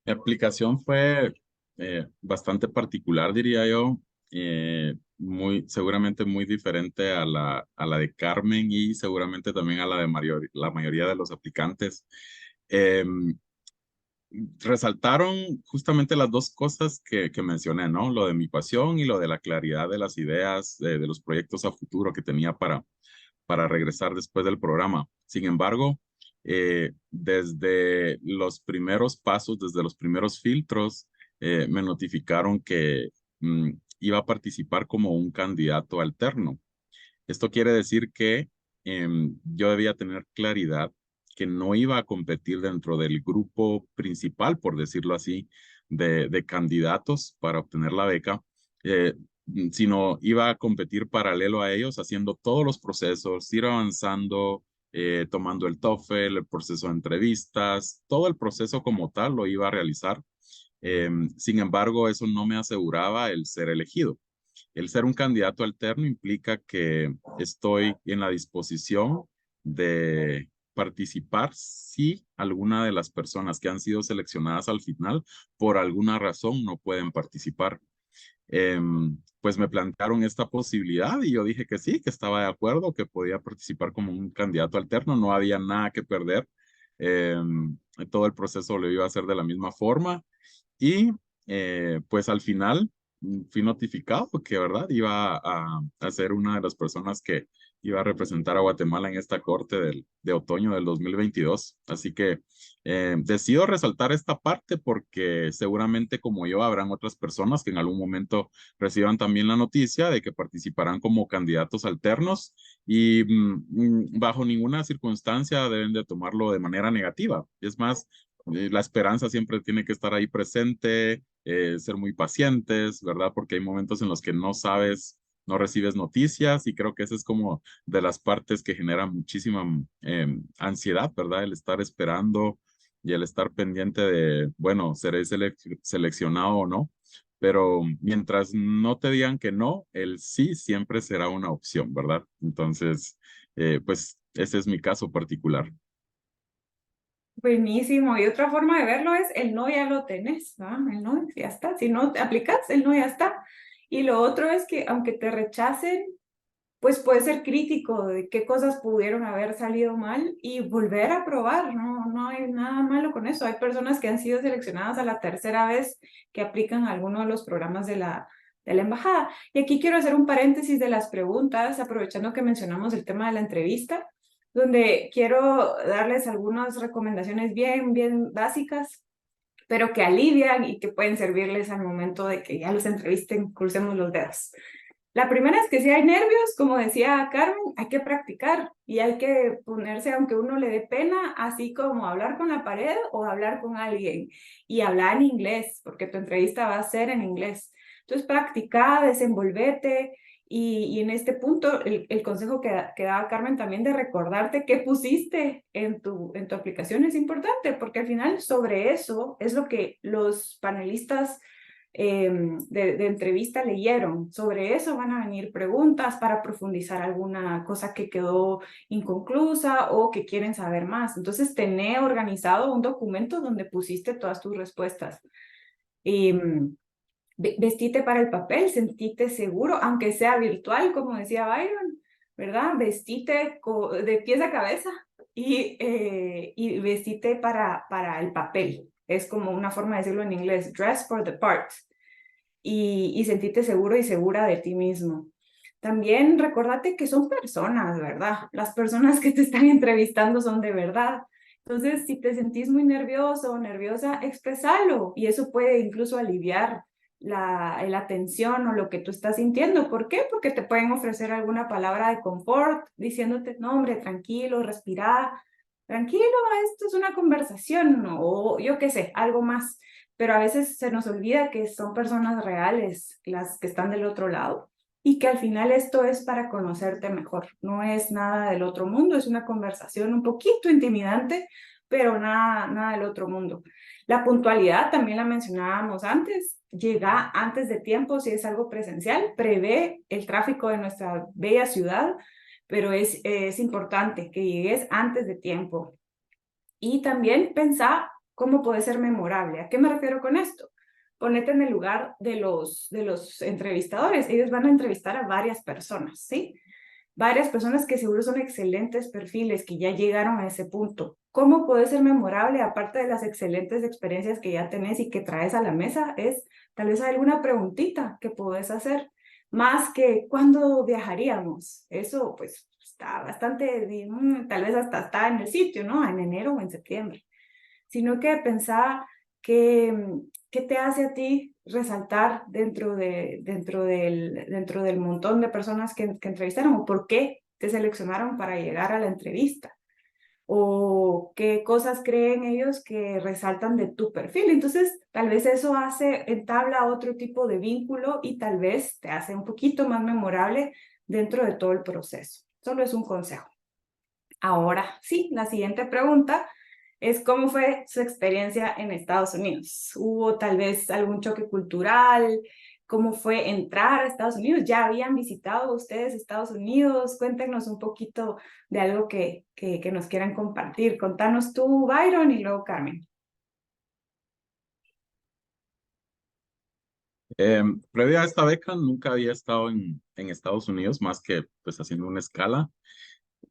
Mi aplicación fue bastante particular, diría yo, seguramente muy diferente a la de Carmen y seguramente también a la de la mayoría de los aplicantes. Em, Resaltaron justamente las dos cosas que mencioné, ¿no? Lo de mi pasión y lo de la claridad de las ideas, de los proyectos a futuro que tenía para regresar después del programa. Sin embargo, desde los primeros pasos, desde los primeros filtros, me notificaron que iba a participar como un candidato alterno. Esto quiere decir que yo debía tener claridad que no iba a competir dentro del grupo principal, por decirlo así, de candidatos para obtener la beca, eh, sino iba a competir paralelo a ellos, haciendo todos los procesos, ir avanzando, tomando el TOEFL, el proceso de entrevistas, todo el proceso como tal lo iba a realizar. Sin embargo, eso no me aseguraba el ser elegido. El ser un candidato alterno implica que estoy en la disposición de participar si alguna de las personas que han sido seleccionadas al final por alguna razón no pueden participar. Pues me plantearon esta posibilidad y yo dije que sí, que estaba de acuerdo, que podía participar como un candidato alterno, no había nada que perder. Todo el proceso lo iba a hacer de la misma forma y pues al final fui notificado que, ¿verdad? Iba a ser una de las personas que iba a representar a Guatemala en esta corte de otoño del 2022. Así que decido resaltar esta parte porque seguramente como yo habrán otras personas que en algún momento reciban también la noticia de que participarán como candidatos alternos y bajo ninguna circunstancia deben de tomarlo de manera negativa. Es más, la esperanza siempre tiene que estar ahí presente, ser muy pacientes, ¿verdad? Porque hay momentos en los que no sabes, no recibes noticias y creo que esa es como de las partes que genera muchísima ansiedad, ¿verdad? El estar esperando y el estar pendiente de, bueno, seré seleccionado o no. Pero mientras no te digan que no, el sí siempre será una opción, ¿verdad? Entonces, pues ese es mi caso particular. Buenísimo. Y otra forma de verlo es el no ya lo tenés, ¿va? El no ya está. Si no te aplicas, el no ya está. Y lo otro es que aunque te rechacen, pues puedes ser crítico de qué cosas pudieron haber salido mal y volver a probar, ¿no? No hay nada malo con eso. Hay personas que han sido seleccionadas a la tercera vez que aplican a alguno de los programas de la embajada. Y aquí quiero hacer un paréntesis de las preguntas, aprovechando que mencionamos el tema de la entrevista, donde quiero darles algunas recomendaciones bien básicas, pero que alivian y que pueden servirles al momento de que ya los entrevisten, crucemos los dedos. La primera es que si hay nervios, como decía Carmen, hay que practicar y hay que ponerse, aunque uno le dé pena, así como hablar con la pared o hablar con alguien y hablar en inglés, porque tu entrevista va a ser en inglés. Entonces, practica, desenvolvete y en este punto el consejo que daba Carmen también de recordarte qué pusiste en tu aplicación es importante, porque al final sobre eso es lo que los panelistas de entrevista leyeron. Sobre eso van a venir preguntas para profundizar alguna cosa que quedó inconclusa o que quieren saber más. Entonces, tené organizado un documento donde pusiste todas tus respuestas. Y vestite para el papel, sentite seguro, aunque sea virtual, como decía Byron, ¿verdad? Vestite de pies a cabeza y vestite para el papel. Es como una forma de decirlo en inglés, dress for the part y sentirte seguro y segura de ti mismo. También recordate que son personas, ¿verdad? Las personas que te están entrevistando son de verdad. Entonces, si te sentís muy nervioso o nerviosa, expresalo y eso puede incluso aliviar la tensión o lo que tú estás sintiendo. ¿Por qué? Porque te pueden ofrecer alguna palabra de confort diciéndote, no, hombre, tranquilo, respira, tranquilo, esto es una conversación o yo qué sé, algo más, pero a veces se nos olvida que son personas reales las que están del otro lado y que al final esto es para conocerte mejor, no es nada del otro mundo, es una conversación un poquito intimidante, pero nada del otro mundo. La puntualidad también la mencionábamos antes, llega antes de tiempo si es algo presencial, prevé el tráfico de nuestra bella ciudad, pero es importante que llegues antes de tiempo. Y también pensá cómo puede ser memorable. ¿A qué me refiero con esto? Ponete en el lugar de los entrevistadores. Ellos van a entrevistar a varias personas, ¿sí? Varias personas que seguro son excelentes perfiles, que ya llegaron a ese punto. ¿Cómo puede ser memorable, aparte de las excelentes experiencias que ya tenés y que traes a la mesa? Es tal vez alguna preguntita que podés hacer, más que ¿cuándo viajaríamos? Eso pues está bastante, tal vez hasta está en el sitio, ¿no? En enero o en septiembre. Sino que pensá que, qué te hace a ti resaltar dentro del montón de personas que entrevistaron o por qué te seleccionaron para llegar a la entrevista o qué cosas creen ellos que resaltan de tu perfil. Entonces, tal vez eso entabla otro tipo de vínculo y tal vez te hace un poquito más memorable dentro de todo el proceso. Solo es un consejo. Ahora, sí, la siguiente pregunta es cómo fue su experiencia en Estados Unidos. ¿Hubo tal vez algún choque cultural? ¿Cómo fue entrar a Estados Unidos? ¿Ya habían visitado ustedes Estados Unidos? Cuéntenos un poquito de algo que nos quieran compartir. Contanos tú, Byron, y luego Carmen. Previo a esta beca nunca había estado en Estados Unidos más que pues haciendo una escala.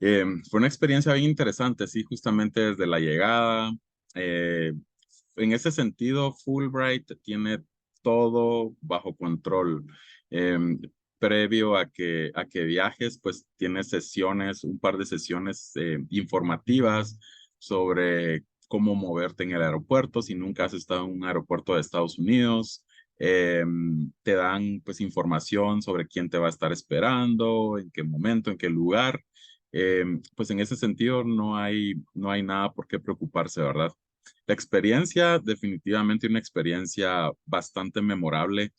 Fue una experiencia bien interesante, sí, justamente desde la llegada. Eh, en ese sentido, Fulbright tiene todo bajo control. Em, Previo a que viajes, pues tiene sesiones, un par de sesiones informativas sobre cómo moverte en el aeropuerto, si nunca has estado en un aeropuerto de Estados Unidos. Te dan pues información sobre quién te va a estar esperando, en qué momento, en qué lugar. Pues en ese sentido no hay nada por qué preocuparse, ¿verdad? La experiencia, definitivamente una experiencia bastante memorable,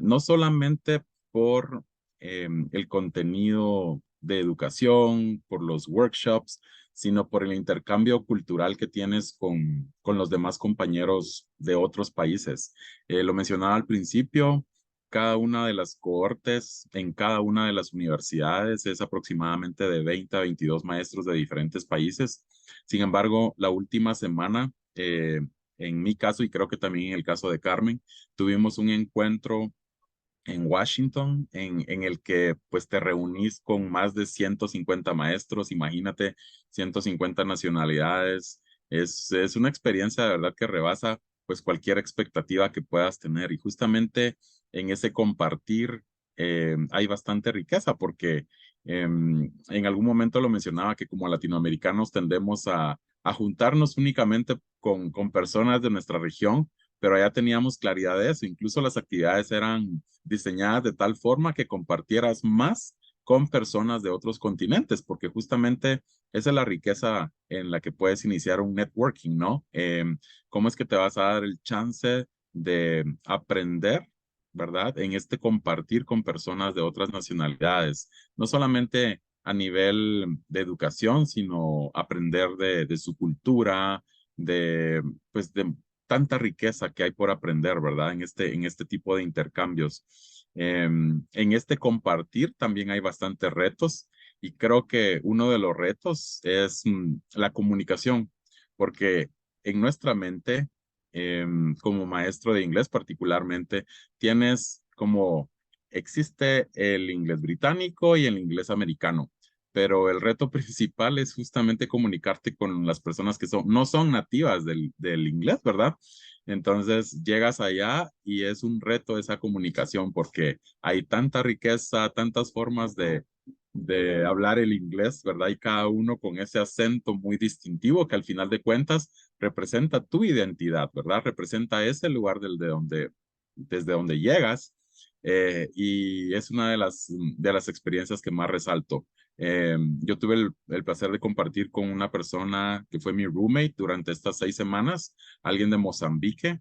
no solamente por el contenido de educación, por los workshops, sino por el intercambio cultural que tienes con los demás compañeros de otros países. Lo mencionaba al principio, cada una de las cohortes en cada una de las universidades es aproximadamente de 20 a 22 maestros de diferentes países. Sin embargo, la última semana, en mi caso y creo que también en el caso de Carmen, tuvimos un encuentro en Washington en el que pues te reunís con más de 150 maestros, imagínate, 150 nacionalidades. Es una experiencia de verdad que rebasa pues cualquier expectativa que puedas tener y justamente en ese compartir hay bastante riqueza porque en algún momento lo mencionaba que como latinoamericanos tendemos a juntarnos únicamente con personas de nuestra región pero allá teníamos claridad de eso. Incluso las actividades eran diseñadas de tal forma que compartieras más con personas de otros continentes, porque justamente esa es la riqueza en la que puedes iniciar un networking, ¿no? ¿Cómo es que te vas a dar el chance de aprender, ¿verdad? En este compartir con personas de otras nacionalidades, no solamente a nivel de educación, sino aprender de su cultura, pues, de tanta riqueza que hay por aprender, ¿verdad? En este tipo de intercambios. En este compartir también hay bastantes retos y creo que uno de los retos es la comunicación, porque en nuestra mente, como maestro de inglés particularmente, tienes como, existe el inglés británico y el inglés americano, pero el reto principal es justamente comunicarte con las personas que no son nativas del inglés, ¿verdad? Entonces llegas allá y es un reto esa comunicación porque hay tanta riqueza, tantas formas de hablar el inglés, ¿verdad? Y cada uno con ese acento muy distintivo que al final de cuentas representa tu identidad, ¿verdad? Representa ese lugar desde donde llegas. Y es una de las experiencias que más resalto. Yo tuve el placer de compartir con una persona que fue mi roommate durante estas 6 semanas, alguien de Mozambique,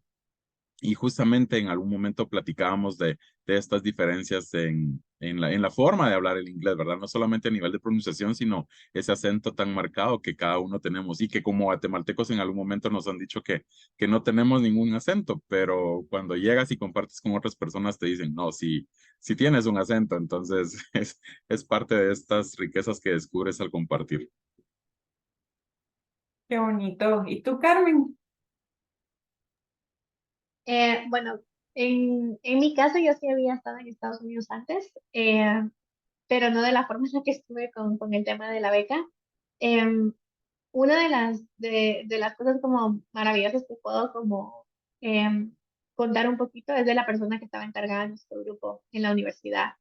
y justamente en algún momento platicábamos de estas diferencias en la forma de hablar el inglés, ¿verdad? No solamente a nivel de pronunciación, sino ese acento tan marcado que cada uno tenemos y que como guatemaltecos en algún momento nos han dicho que no tenemos ningún acento, pero cuando llegas y compartes con otras personas te dicen, no, sí, sí tienes un acento, entonces es parte de estas riquezas que descubres al compartir. Qué bonito. ¿Y tú, Carmen? Bueno, en mi caso yo sí había estado en Estados Unidos antes, pero no de la forma en la que estuve con el tema de la beca. Em, una de las cosas como maravillosas que puedo como em, contar un poquito es de la persona que estaba encargada de nuestro grupo en la universidad.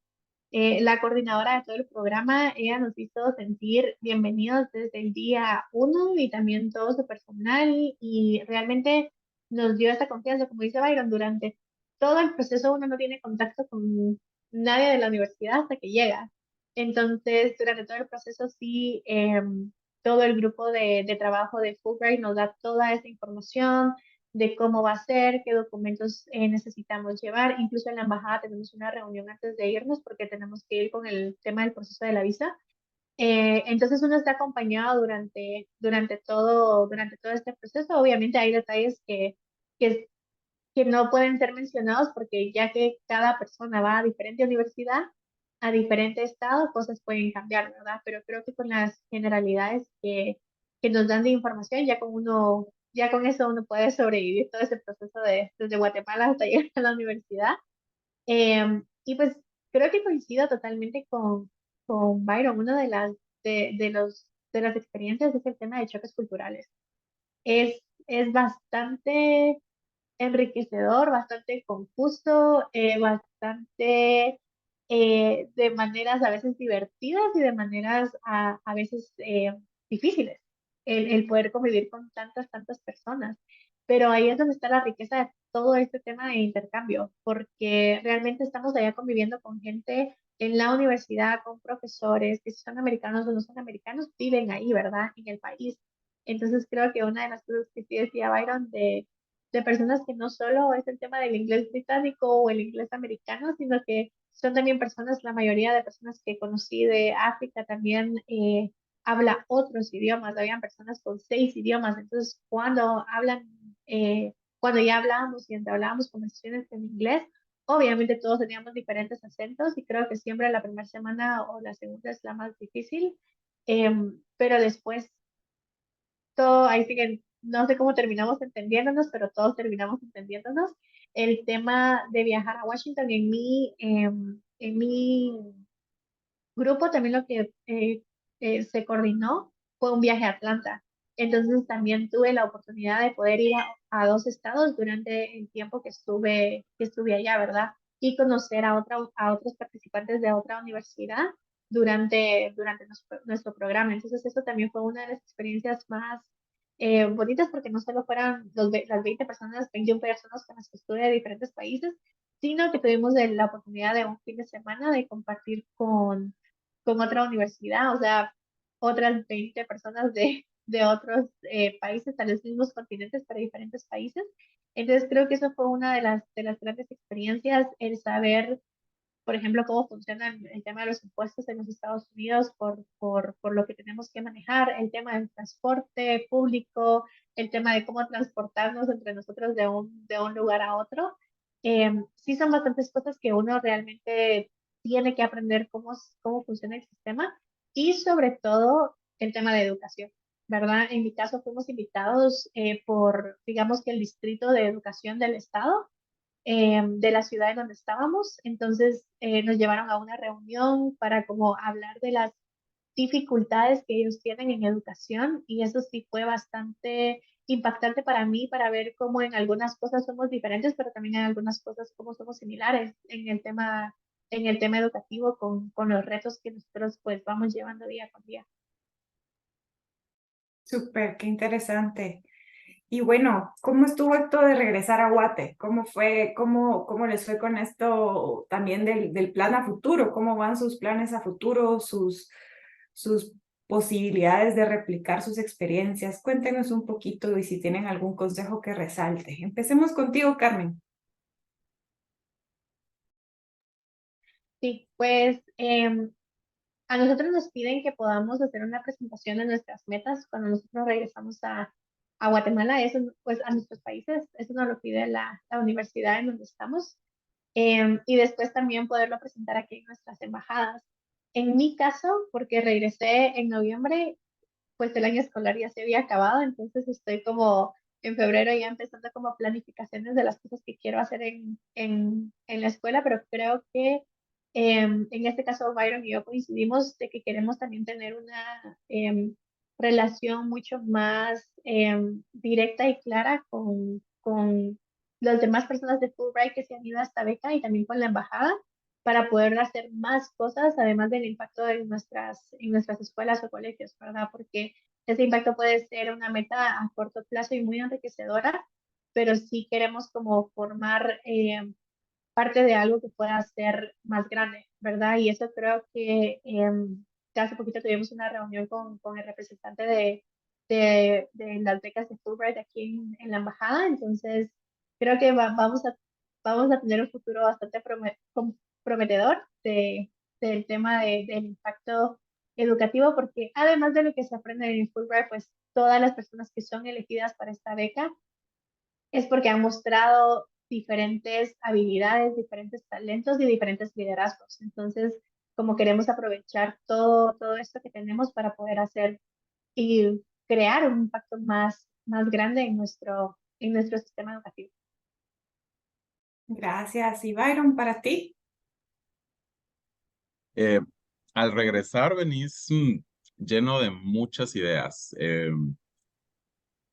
La coordinadora de todo el programa, ella nos hizo sentir bienvenidos desde el día uno y también todo su personal y realmente nos dio esa confianza, como dice Byron, durante todo el proceso uno no tiene contacto con nadie de la universidad hasta que llega. Entonces, durante todo el proceso sí, todo el grupo de trabajo de Fulbright nos da toda esa información de cómo va a ser, qué documentos necesitamos llevar. Incluso en la embajada tenemos una reunión antes de irnos porque tenemos que ir con el tema del proceso de la visa. Entonces uno está acompañado durante todo este proceso. Obviamente hay detalles que, que no pueden ser mencionados porque ya que cada persona va a diferente universidad, a diferente estado, cosas pueden cambiar, ¿verdad? Pero creo que con las generalidades que nos dan de información, ya con eso uno puede sobrevivir todo ese proceso desde Guatemala hasta llegar a la universidad. Y pues creo que coincido totalmente con Byron. Una de las experiencias es el tema de choques culturales. Es bastante enriquecedor, bastante confuso, bastante de maneras a veces divertidas y de maneras a veces difíciles, el poder convivir con tantas personas. Pero ahí es donde está la riqueza de todo este tema de intercambio, porque realmente estamos allá conviviendo con gente en la universidad, con profesores, que si son americanos o no son americanos, viven ahí, ¿verdad? En el país. Entonces creo que una de las cosas que sí decía Byron de personas que no solo es el tema del inglés británico o el inglés americano, sino que son también personas, la mayoría de personas que conocí de África también habla otros idiomas, habían personas con 6 idiomas, entonces cuando ya hablábamos y entablábamos conversaciones en inglés, obviamente todos teníamos diferentes acentos y creo que siempre la primera semana o la segunda es la más difícil, pero después todo, ahí sí que no sé cómo terminamos entendiéndonos, pero todos terminamos entendiéndonos. El tema de viajar a Washington en mi grupo también lo que se coordinó fue un viaje a Atlanta. Entonces también tuve la oportunidad de poder ir a 2 estados durante el tiempo que estuve allá, ¿verdad? Y conocer a otros participantes de otra universidad durante nuestro programa. Entonces eso también fue una de las experiencias más bonitas porque no solo fueron las 20 personas, 21 personas con las que estuve de diferentes países, sino que tuvimos la oportunidad de un fin de semana de compartir con otra universidad, o sea, otras 20 personas de otros países, a los mismos continentes, pero diferentes países. Entonces creo que eso fue una de las grandes experiencias, el saber, por ejemplo, cómo funciona el tema de los impuestos en los Estados Unidos por lo que tenemos que manejar, el tema del transporte público, el tema de cómo transportarnos entre nosotros de un lugar a otro. Sí son bastantes cosas que uno realmente tiene que aprender cómo funciona el sistema y sobre todo el tema de educación, ¿verdad? En mi caso fuimos invitados por, digamos que el Distrito de Educación del Estado de la ciudad en donde estábamos. Entonces nos llevaron a una reunión para como hablar de las dificultades que ellos tienen en educación y eso sí fue bastante impactante para mí para ver cómo en algunas cosas somos diferentes, pero también en algunas cosas cómo somos similares en el tema educativo con los retos que nosotros pues vamos llevando día con día. Súper, qué interesante. Y bueno, ¿cómo estuvo esto de regresar a Guate? ¿Cómo fue, cómo les fue con esto también del plan a futuro? ¿Cómo van sus planes a futuro, sus posibilidades de replicar sus experiencias? Cuéntenos un poquito y si tienen algún consejo que resalte. Empecemos contigo, Carmen. Sí, pues a nosotros nos piden que podamos hacer una presentación de nuestras metas cuando nosotros regresamos a Guatemala, eso, pues a nuestros países, eso nos lo pide la universidad en donde estamos, y después también poderlo presentar aquí en nuestras embajadas. En mi caso, porque regresé en noviembre, pues el año escolar ya se había acabado, entonces estoy como en febrero ya empezando como planificaciones de las cosas que quiero hacer en la escuela, pero creo que en este caso Byron y yo coincidimos de que queremos también tener una relación mucho más directa y clara con las demás personas de Fulbright que se han ido a esta beca y también con la embajada para poder hacer más cosas, además del impacto en nuestras escuelas o colegios, ¿verdad? Porque ese impacto puede ser una meta a corto plazo y muy enriquecedora, pero sí queremos como formar parte de algo que pueda ser más grande, ¿verdad? Y eso creo que hace poquito tuvimos una reunión con el representante de las becas de Fulbright aquí en la embajada, entonces creo que vamos a tener un futuro bastante prometedor del tema del impacto educativo, porque además de lo que se aprende en Fulbright, pues todas las personas que son elegidas para esta beca es porque han mostrado diferentes habilidades, diferentes talentos y diferentes liderazgos. Entonces, como queremos aprovechar todo esto que tenemos para poder hacer y crear un impacto más grande en nuestro sistema educativo. Gracias. Y Byron, para ti. Eh, Al regresar venís lleno de muchas ideas,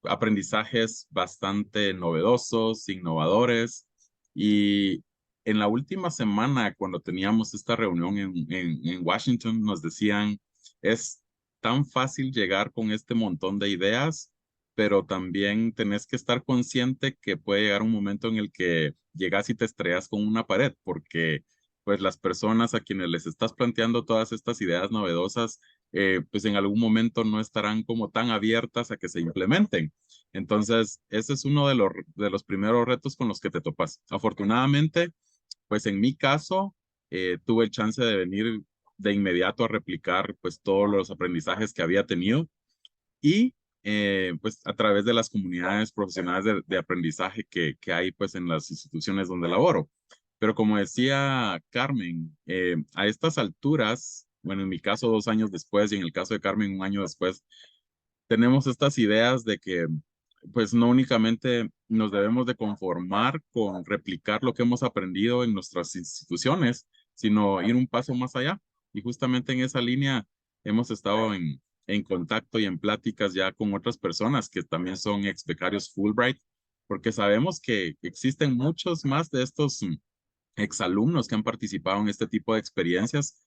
aprendizajes bastante novedosos, innovadores, y en la última semana, cuando teníamos esta reunión en Washington, nos decían, es tan fácil llegar con este montón de ideas, pero también tenés que estar consciente que puede llegar un momento en el que llegas y te estrellas con una pared, porque pues las personas a quienes les estás planteando todas estas ideas novedosas, pues en algún momento no estarán como tan abiertas a que se implementen. Entonces, ese es uno de los primeros retos con los que te topas. Afortunadamente, pues en mi caso, tuve el chance de venir de inmediato a replicar pues todos los aprendizajes que había tenido y pues a través de las comunidades profesionales de aprendizaje que hay pues en las instituciones donde laboro. Pero como decía Carmen, a estas alturas, bueno, en mi caso 2 años después y en el caso de Carmen 1 año después, tenemos estas ideas de que pues no únicamente nos debemos de conformar con replicar lo que hemos aprendido en nuestras instituciones, sino ir un paso más allá. Y justamente en esa línea hemos estado en contacto y en pláticas ya con otras personas que también son ex becarios Fulbright, porque sabemos que existen muchos más de estos exalumnos que han participado en este tipo de experiencias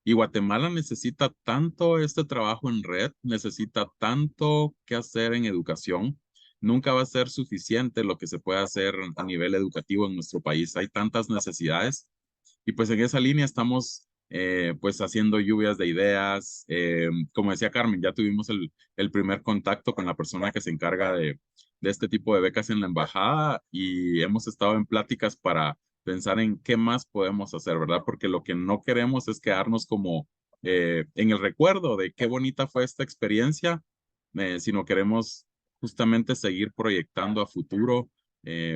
Y Guatemala necesita tanto este trabajo en red, necesita tanto que hacer en educación. Nunca va a ser suficiente lo que se puede hacer a nivel educativo en nuestro país. Hay tantas necesidades y pues en esa línea estamos pues haciendo lluvias de ideas. Como decía Carmen, ya tuvimos el primer contacto con la persona que se encarga de este tipo de becas en la embajada y hemos estado en pláticas para pensar en qué más podemos hacer, ¿verdad? Porque lo que no queremos es quedarnos como en el recuerdo de qué bonita fue esta experiencia, sino queremos justamente seguir proyectando a futuro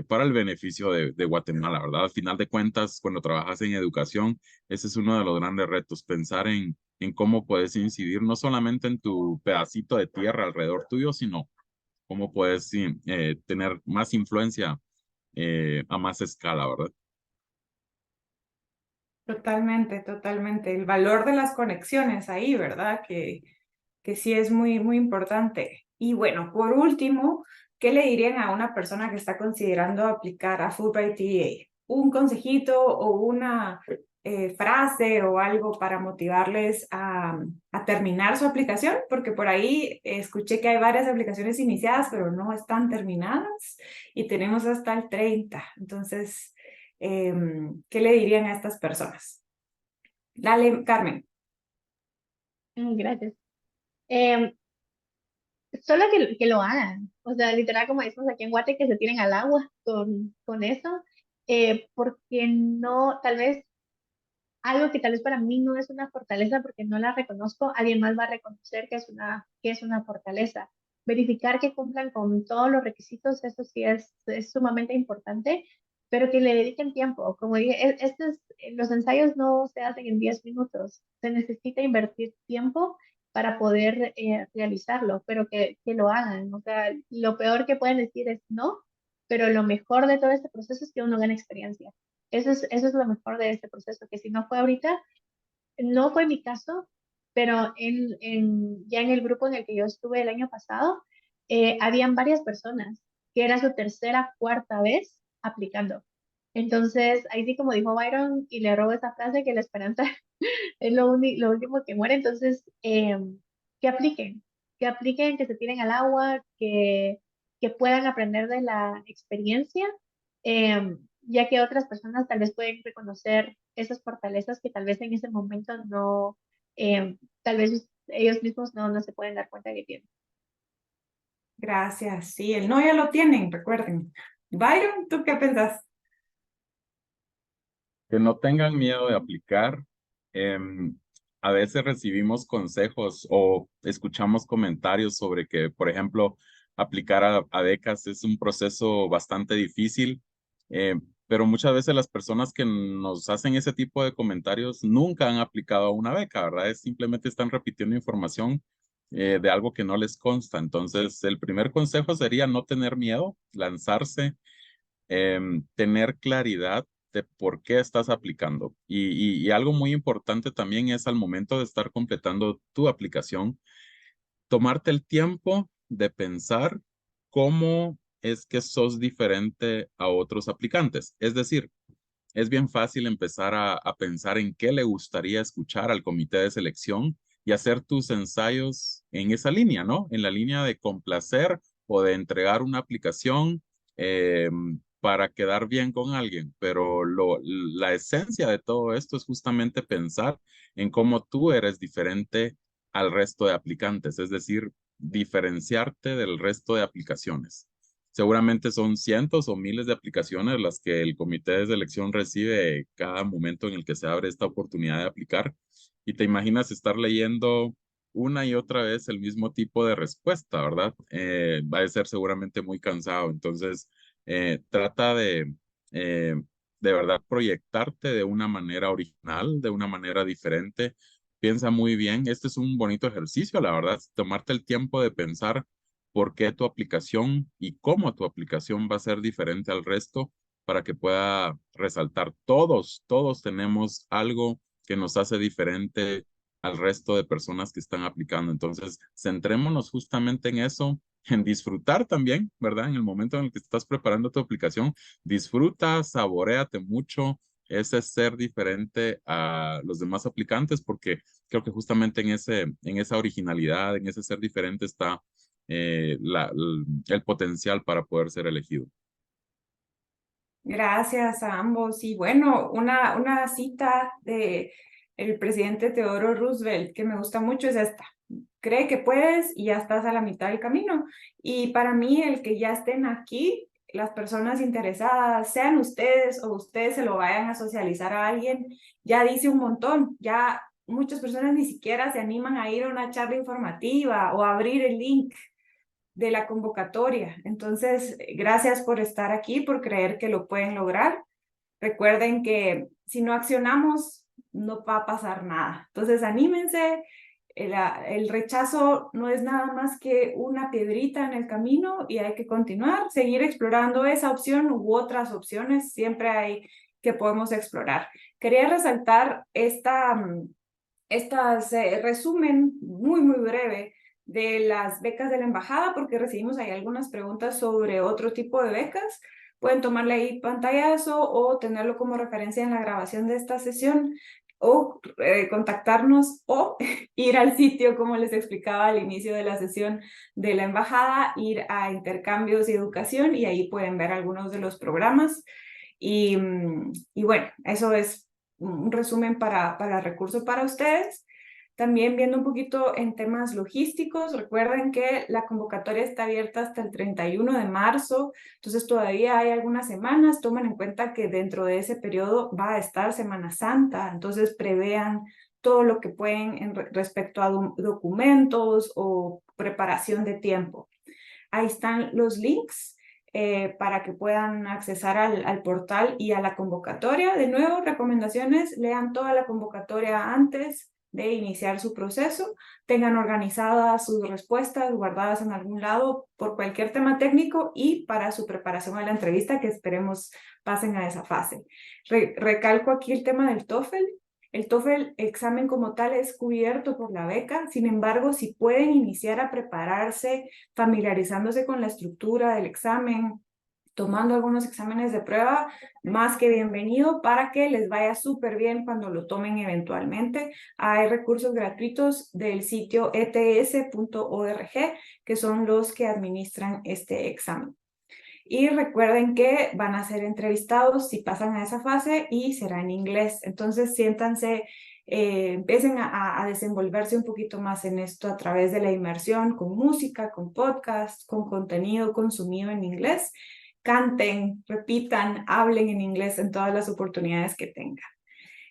para el beneficio de Guatemala, ¿verdad? Al final de cuentas, cuando trabajas en educación, ese es uno de los grandes retos, pensar en cómo puedes incidir no solamente en tu pedacito de tierra alrededor tuyo, sino cómo puedes sí, tener más influencia a más escala, ¿verdad? Totalmente, totalmente. El valor de las conexiones ahí, ¿verdad? Que sí es muy, muy importante. Y bueno, por último, ¿qué le dirían a una persona que está considerando aplicar a Fulbright TA? Un consejito o una frase o algo para motivarles a terminar su aplicación, porque por ahí escuché que hay varias aplicaciones iniciadas, pero no están terminadas y tenemos hasta el 30. Entonces, ¿qué le dirían a estas personas? Dale, Carmen. Gracias. Em, Solo que lo hagan. O sea, literal, como decimos aquí en Guate, que se tiren al agua con eso. Porque no, tal vez algo que tal vez para mí no es una fortaleza porque no la reconozco, alguien más va a reconocer que es una fortaleza. Verificar que cumplan con todos los requisitos, eso sí es sumamente importante, pero que le dediquen tiempo. Como dije, los ensayos no se hacen en 10 minutos, se necesita invertir tiempo para poder realizarlo, pero que lo hagan. O sea, lo peor que pueden decir es no, pero lo mejor de todo este proceso es que uno gana experiencia. Eso es lo mejor de este proceso, que si no fue ahorita, no fue mi caso, pero ya en el grupo en el que yo estuve el año pasado, habían varias personas que era su tercera, cuarta vez aplicando. Entonces, ahí sí, como dijo Byron, y le robo esa frase, que la esperanza es lo último que muere. Entonces, que apliquen, que apliquen, que se tiren al agua, que puedan aprender de la experiencia, ya que otras personas tal vez pueden reconocer esas fortalezas que tal vez en ese momento no, tal vez ellos mismos no se pueden dar cuenta que tienen. Gracias. Sí, el no ya lo tienen, recuerden. Byron, ¿tú qué pensás? Que no tengan miedo de aplicar. Em, a veces recibimos consejos o escuchamos comentarios sobre que, por ejemplo, aplicar a becas es un proceso bastante difícil, pero muchas veces las personas que nos hacen ese tipo de comentarios nunca han aplicado a una beca, ¿verdad? Simplemente están repitiendo información de algo que no les consta. Entonces, el primer consejo sería no tener miedo, lanzarse, tener claridad de por qué estás aplicando. Y algo muy importante también es al momento de estar completando tu aplicación, tomarte el tiempo de pensar cómo es que sos diferente a otros aplicantes. Es decir, es bien fácil empezar a pensar en qué le gustaría escuchar al comité de selección y hacer tus ensayos en esa línea, ¿no? En la línea de complacer o de entregar una aplicación para quedar bien con alguien. Pero la esencia de todo esto es justamente pensar en cómo tú eres diferente al resto de aplicantes, es decir, diferenciarte del resto de aplicaciones. Seguramente son cientos o miles de aplicaciones las que el comité de selección recibe cada momento en el que se abre esta oportunidad de aplicar. Y te imaginas estar leyendo una y otra vez el mismo tipo de respuesta, ¿verdad? Va a ser seguramente muy cansado. Entonces, trata eh, de verdad proyectarte de una manera original, de una manera diferente. Piensa muy bien. Este es un bonito ejercicio, la verdad, tomarte el tiempo de pensar por qué tu aplicación y cómo tu aplicación va a ser diferente al resto para que pueda resaltar. Todos tenemos algo que nos hace diferente al resto de personas que están aplicando. Entonces, centrémonos justamente en eso, en disfrutar también, ¿verdad? En el momento en el que estás preparando tu aplicación, disfruta, saboréate mucho, ese ser diferente a los demás aplicantes, porque creo que justamente en esa originalidad, en ese ser diferente está el potencial para poder ser elegido. Gracias a ambos. Y bueno, una cita de el presidente Theodore Roosevelt que me gusta mucho es esta. Cree que puedes y ya estás a la mitad del camino. Y para mí, el que ya estén aquí, las personas interesadas, sean ustedes o ustedes se lo vayan a socializar a alguien, ya dice un montón. Ya muchas personas ni siquiera se animan a ir a una charla informativa o a abrir el link de la convocatoria. Entonces, gracias por estar aquí, por creer que lo pueden lograr. Recuerden que si no accionamos, no va a pasar nada. Entonces, anímense. El rechazo no es nada más que una piedrita en el camino y hay que continuar, seguir explorando esa opción u otras opciones. Siempre hay que podemos explorar. Quería resaltar resumen muy breve de las becas de la embajada, porque recibimos ahí algunas preguntas sobre otro tipo de becas. Pueden tomarle ahí pantallazo o tenerlo como referencia en la grabación de esta sesión, o contactarnos o ir al sitio, como les explicaba al inicio de la sesión de la embajada, ir a intercambios y educación, y ahí pueden ver algunos de los programas. Y bueno, eso es un resumen para recursos para ustedes. También viendo un poquito en temas logísticos, recuerden que la convocatoria está abierta hasta el 31 de marzo, entonces todavía hay algunas semanas. Tomen en cuenta que dentro de ese periodo va a estar Semana Santa, entonces prevean todo lo que pueden respecto a documentos o preparación de tiempo. Ahí están los links para que puedan accesar al portal y a la convocatoria. De nuevo, recomendaciones: lean toda la convocatoria antes de iniciar su proceso, tengan organizadas sus respuestas guardadas en algún lado por cualquier tema técnico y para su preparación a la entrevista, que esperemos pasen a esa fase. Recalco aquí el tema del TOEFL. El TOEFL, examen como tal, es cubierto por la beca. Sin embargo, si pueden iniciar a prepararse familiarizándose con la estructura del examen, tomando algunos exámenes de prueba, más que bienvenido, para que les vaya súper bien cuando lo tomen eventualmente. Hay recursos gratuitos del sitio ets.org, que son los que administran este examen. Y recuerden que van a ser entrevistados si pasan a esa fase y será en inglés. Entonces siéntanse, empiecen a desenvolverse un poquito más en esto a través de la inmersión, con música, con podcast, con contenido consumido en inglés. Canten, repitan, hablen en inglés en todas las oportunidades que tengan.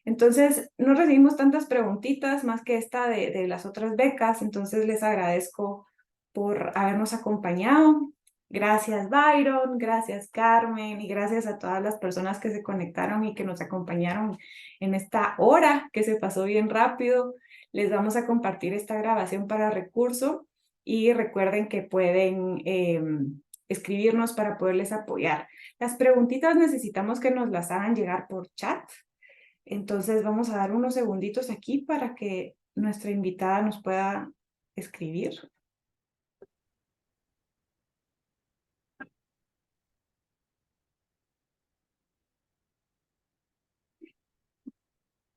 Entonces, no recibimos tantas preguntitas más que esta de las otras becas, entonces les agradezco por habernos acompañado. Gracias Byron, gracias Carmen, y gracias a todas las personas que se conectaron y que nos acompañaron en esta hora que se pasó bien rápido. Les vamos a compartir esta grabación para recurso y recuerden que pueden escribirnos para poderles apoyar. Las preguntitas necesitamos que nos las hagan llegar por chat. Entonces vamos a dar unos segunditos aquí para que nuestra invitada nos pueda escribir.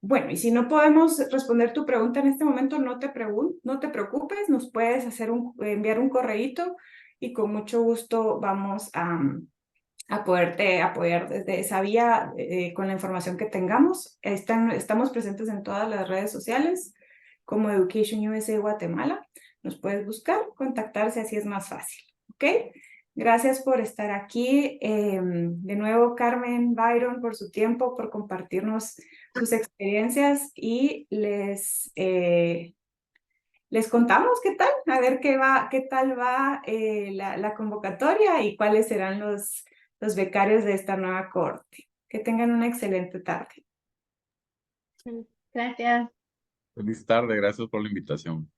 Bueno, y si no podemos responder tu pregunta en este momento, no te preocupes, nos puedes enviar un correíto y con mucho gusto vamos a poderte apoyar desde esa vía con la información que tengamos. Estamos presentes en todas las redes sociales como Education USA Guatemala. Nos puedes buscar, contactarse, así es más fácil. ¿Ok? Gracias por estar aquí. De nuevo, Carmen, Byron, por su tiempo, por compartirnos sus experiencias y les contamos qué tal, a ver qué tal va la convocatoria y cuáles serán los becarios de esta nueva cohorte. Que tengan una excelente tarde. Gracias. Feliz tarde, gracias por la invitación.